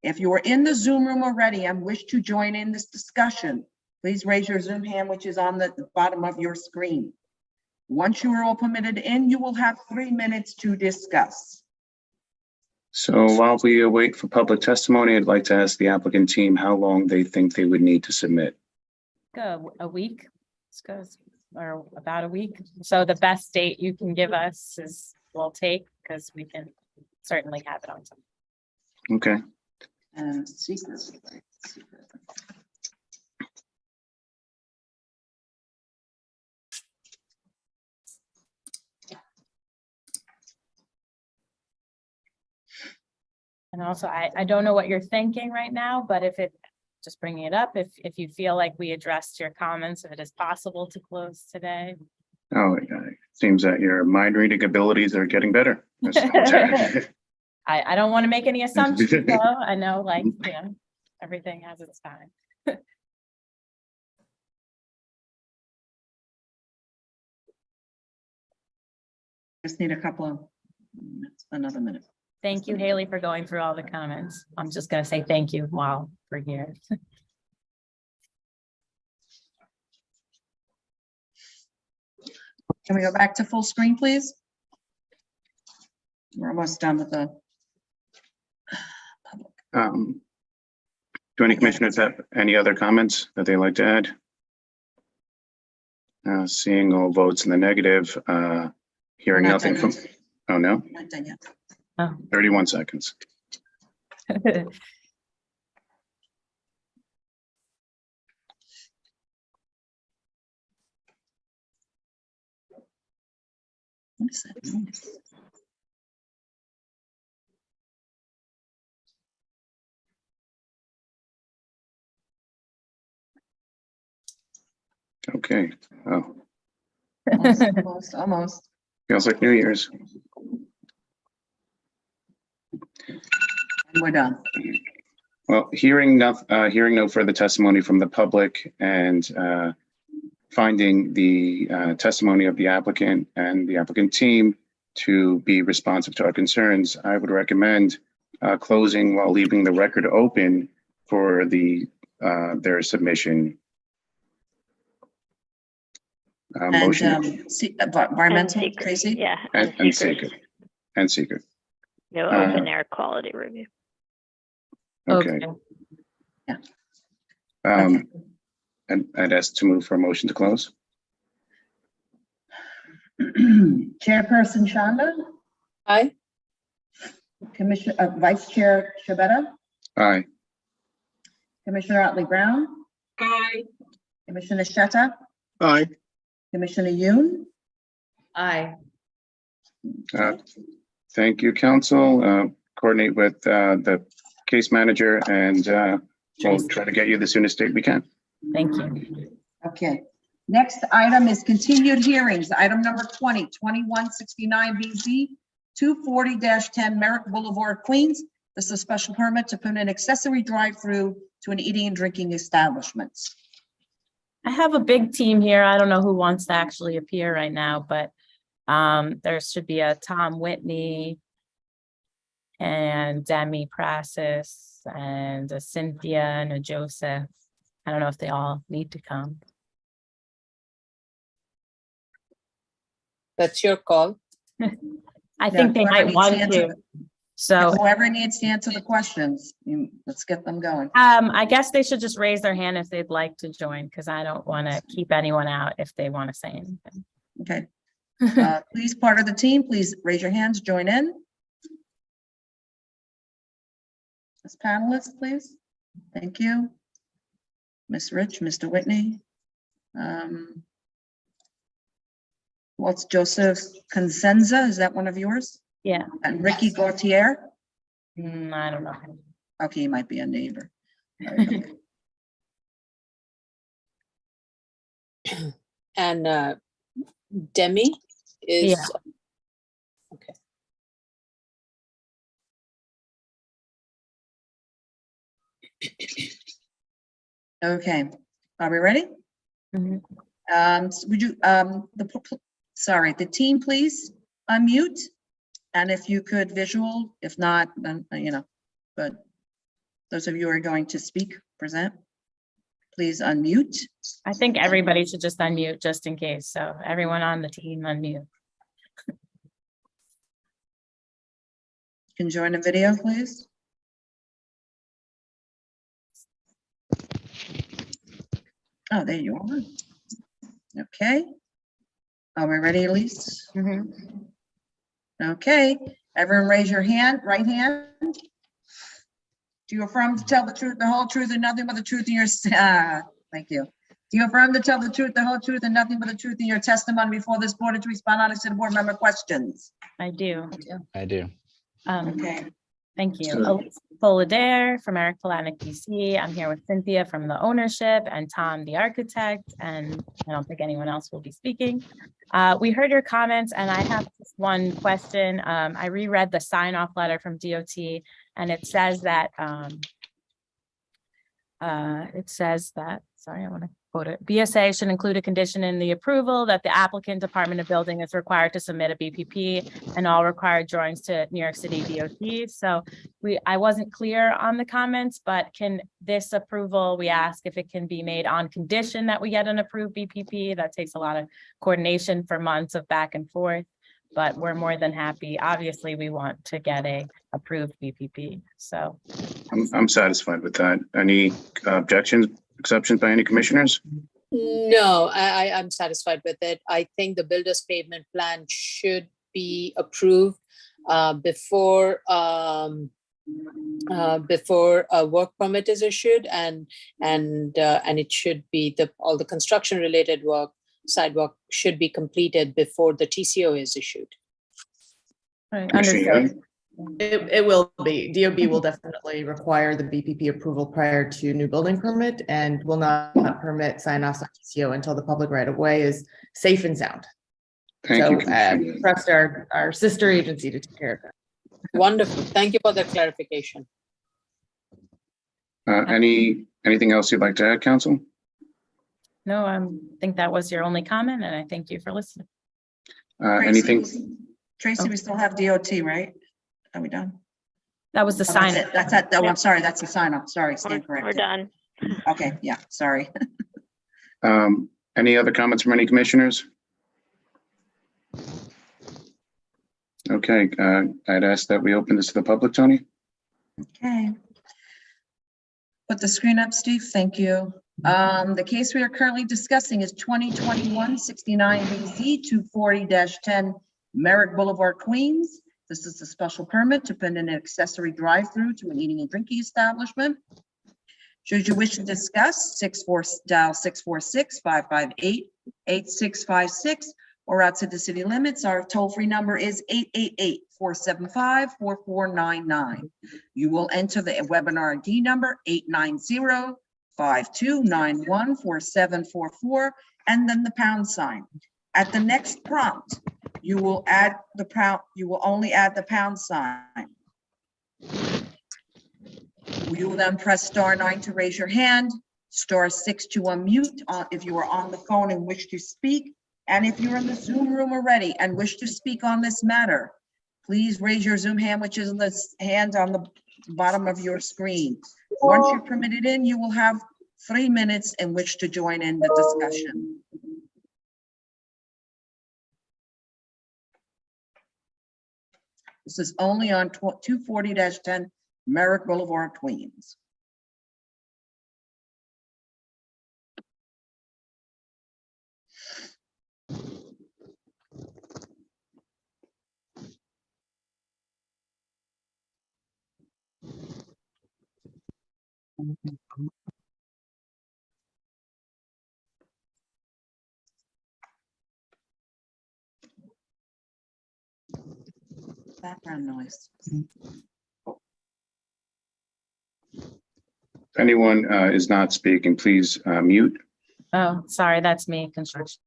[SPEAKER 1] If you are in the Zoom room already and wish to join in this discussion, please raise your Zoom hand, which is on the bottom of your screen. Once you are all permitted in, you will have 3 minutes to discuss.
[SPEAKER 3] So while we await for public testimony, I'd like to ask the applicant team how long they think they would need to submit.
[SPEAKER 11] A week, or about a week. So the best date you can give us we'll take, because we can certainly have it on time.
[SPEAKER 3] Okay.
[SPEAKER 1] Secret.
[SPEAKER 11] And also, I don't know what you're thinking right now, but just bringing it up, if you feel like we addressed your comments, if it is possible to close today.
[SPEAKER 3] Oh, it seems that your mind reading abilities are getting better.
[SPEAKER 11] I don't want to make any assumptions, though. I know, everything has its time.
[SPEAKER 1] Just need a couple of minutes, another minute.
[SPEAKER 11] Thank you, Haley, for going through all the comments. I'm just going to say thank you while we're here.
[SPEAKER 1] Can we go back to full screen, please? We're almost done with the public.
[SPEAKER 3] Do any commissioners have any other comments that they'd like to add? Seeing all votes in the negative, hearing
[SPEAKER 1] Not
[SPEAKER 3] nothing
[SPEAKER 1] done
[SPEAKER 3] from, oh no,
[SPEAKER 1] Not done yet.
[SPEAKER 11] Oh.
[SPEAKER 3] 31 seconds.
[SPEAKER 1] What is that noise?
[SPEAKER 3] Okay. Oh,
[SPEAKER 1] Almost.
[SPEAKER 3] feels like New Year's.
[SPEAKER 1] And we're done.
[SPEAKER 3] Well, hearing no further testimony from the public and finding the testimony of the applicant and the applicant team to be responsive to our concerns, I would recommend closing while leaving the record open for their submission.
[SPEAKER 1] And
[SPEAKER 3] Motion
[SPEAKER 1] environmental,
[SPEAKER 8] secret,
[SPEAKER 1] Tracy?
[SPEAKER 8] Yeah.
[SPEAKER 3] and secret. And secret.
[SPEAKER 8] No open air quality review.
[SPEAKER 3] Okay.
[SPEAKER 1] Yeah.
[SPEAKER 3] And I'd ask to move for a motion to close.
[SPEAKER 1] Chairperson Shonda,
[SPEAKER 2] Aye.
[SPEAKER 1] Commissioner, Vice Chair Shabeta,
[SPEAKER 3] Aye.
[SPEAKER 1] Commissioner Otley Brown,
[SPEAKER 5] Aye.
[SPEAKER 1] Commissioner Sheta,
[SPEAKER 6] Aye.
[SPEAKER 1] Commissioner Yoon.
[SPEAKER 7] Aye.
[SPEAKER 3] Thank you, council. Coordinate with the case manager and we'll try to get you the soonest date we can.
[SPEAKER 11] Thank you.
[SPEAKER 1] Okay. Next item is continued hearings. Item number 2169 BZ 240-10 Merrick Boulevard, Queens. This is a special permit to put an accessory drive-through to an eating and drinking establishment.
[SPEAKER 11] I have a big team here. I don't know who wants to actually appear right now, but there should be a Tom Whitney and Demi Prasis and a Cynthia and a Joseph. I don't know if they all need to come.
[SPEAKER 2] That's your call.
[SPEAKER 11] I think they might want to. So
[SPEAKER 1] Whoever needs to answer the questions, let's get them going.
[SPEAKER 11] I guess they should just raise their hand if they'd like to join, because I don't want to keep anyone out if they want to say anything.
[SPEAKER 1] Okay. Please, part of the team, please raise your hands, join in. As panelists, please. Thank you. Miss Rich, Mr. Whitney. What's Joseph Consenza? Is that one of yours?
[SPEAKER 11] Yeah.
[SPEAKER 1] And Ricky Gautier?
[SPEAKER 11] I don't know.
[SPEAKER 1] Okay, he might be a neighbor.
[SPEAKER 2] And Demi is.
[SPEAKER 11] Yeah.
[SPEAKER 2] Okay.
[SPEAKER 1] Okay, are we ready?
[SPEAKER 11] Mhm.
[SPEAKER 1] Would you, the team, please unmute. And if you could visual, if not, then, but those of you who are going to speak, present, please unmute.
[SPEAKER 11] I think everybody should just unmute just in case. So everyone on the team unmute.
[SPEAKER 1] Can join the video, please. Oh, there you are. Okay. Are we ready, Elise?
[SPEAKER 11] Mhm.
[SPEAKER 1] Okay, everyone raise your hand, right hand. Do you affirm to tell the truth, the whole truth, and nothing but the truth in your, thank you. Do you affirm to tell the truth, the whole truth, and nothing but the truth in your testimony before this board and to respond honestly to the board member questions?
[SPEAKER 11] I do.
[SPEAKER 12] I do.
[SPEAKER 1] Okay.
[SPEAKER 11] Thank you. Elise Polidare from Eric Polanic, PC. I'm here with Cynthia from the ownership and Tom, the architect, and I don't think anyone else will be speaking. We heard your comments and I have just one question. I reread the sign-off letter from DOT and it says that, sorry, I want to quote it. BSA should include a condition in the approval that the applicant Department of Building is required to submit a BPP and all required drawings to New York City DOT. So I wasn't clear on the comments, but can this approval, we ask if it can be made on condition that we get an approved BPP. That takes a lot of coordination for months of back and forth, but we're more than happy. Obviously, we want to get a approved BPP. So
[SPEAKER 3] I'm satisfied with that. Any objections, exceptions by any commissioners?
[SPEAKER 2] No, I'm satisfied with it. I think the builder's pavement plan should be approved before a work permit is issued, and it should be all the construction related work sidewalk should be completed before the TCO is issued.
[SPEAKER 11] Right,
[SPEAKER 3] Commissioner
[SPEAKER 11] understood.
[SPEAKER 3] Young?
[SPEAKER 7] It will be. DOB will definitely require the BPP approval prior to new building permit and will not permit sign-offs on TCO until the public right-of-way is safe and sound.
[SPEAKER 3] Thank you,
[SPEAKER 7] So
[SPEAKER 3] Commissioner Young.
[SPEAKER 7] trust our sister agency to take care of that.
[SPEAKER 2] Wonderful. Thank you for that clarification.
[SPEAKER 3] Anything else you'd like to add, Council?
[SPEAKER 11] No, I think that was your only comment, and I thank you for listening.
[SPEAKER 3] Anything?
[SPEAKER 1] Tracy, we still have DOT, right? Are we done?
[SPEAKER 11] That was the
[SPEAKER 1] Oh,
[SPEAKER 11] sign.
[SPEAKER 1] That's it. That's it. Oh, I'm sorry. That's the sign up. Sorry, stand
[SPEAKER 8] We're
[SPEAKER 1] corrected.
[SPEAKER 8] done.
[SPEAKER 1] Okay, yeah, sorry.
[SPEAKER 3] Any other comments from any commissioners? Okay, I'd ask that we open this to the public, Tony.
[SPEAKER 1] Okay. Put the screen up, Steve. Thank you. The case we are currently discussing is 2021-69 BZ 240-10 Merrick Boulevard, Queens. This is a special permit to put in an accessory drive-through to an eating and drinking establishment. Should you wish to discuss, dial 646-558-8656 or outside the city limits. Our toll-free number is 888-475-4499. You will enter the webinar ID number 890-5291-4744 and then the pound sign. At the next prompt, you will only add the pound sign. You will then press *9 to raise your hand, *6 to unmute if you are on the phone and wish to speak. And if you're in the Zoom room already and wish to speak on this matter, please raise your Zoom hand, which is the hand on the bottom of your screen. Once you're permitted in, you will have 3 minutes in which to join in the discussion. This is only on 240-10 Merrick Boulevard, Queens. Background noise.
[SPEAKER 3] If anyone is not speaking, please mute.
[SPEAKER 11] Oh, sorry, that's me, construction.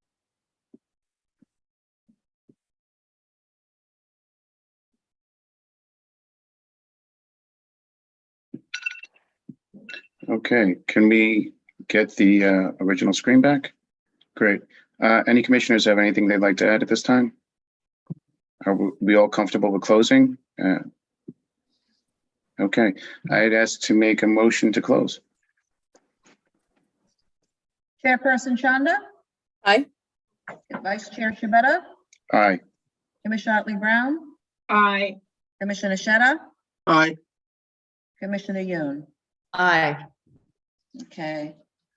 [SPEAKER 3] Okay, can we get the original screen back? Great. Any commissioners have anything they'd like to add at this time? Are we all comfortable with closing? Okay, I'd ask to make a motion to close.
[SPEAKER 1] Chairperson Chanda,
[SPEAKER 2] Aye.
[SPEAKER 1] Vice Chair Shabeta,
[SPEAKER 3] Aye.
[SPEAKER 1] Commissioner Otley Brown,
[SPEAKER 5] Aye.
[SPEAKER 1] Commissioner Sheta,
[SPEAKER 6] Aye.
[SPEAKER 1] Commissioner Yoon.
[SPEAKER 7] Aye.
[SPEAKER 1] Okay.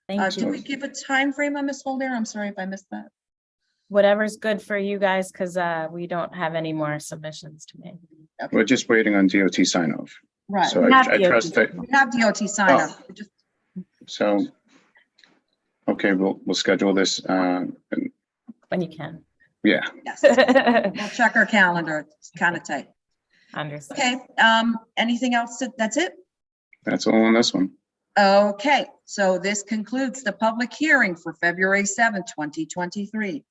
[SPEAKER 11] Thank
[SPEAKER 1] Do
[SPEAKER 11] you.
[SPEAKER 1] we give a time frame on Ms. Holder? I'm sorry if I missed that.
[SPEAKER 11] Whatever's good for you guys, because we don't have any more submissions to make.
[SPEAKER 3] We're just waiting on DOT sign off.
[SPEAKER 1] Right.
[SPEAKER 3] So
[SPEAKER 1] We have
[SPEAKER 3] I trust that.
[SPEAKER 1] We have DOT sign
[SPEAKER 3] Oh.
[SPEAKER 1] up.
[SPEAKER 3] So, okay, we'll schedule this. And
[SPEAKER 11] When you can.
[SPEAKER 3] yeah,
[SPEAKER 1] Yes. We'll check our calendar. It's kind of tight.
[SPEAKER 11] Understood.
[SPEAKER 1] Okay. Anything else? That's it?
[SPEAKER 3] that's all on this one.
[SPEAKER 1] Okay. So this concludes the public hearing for February 7th, 2023.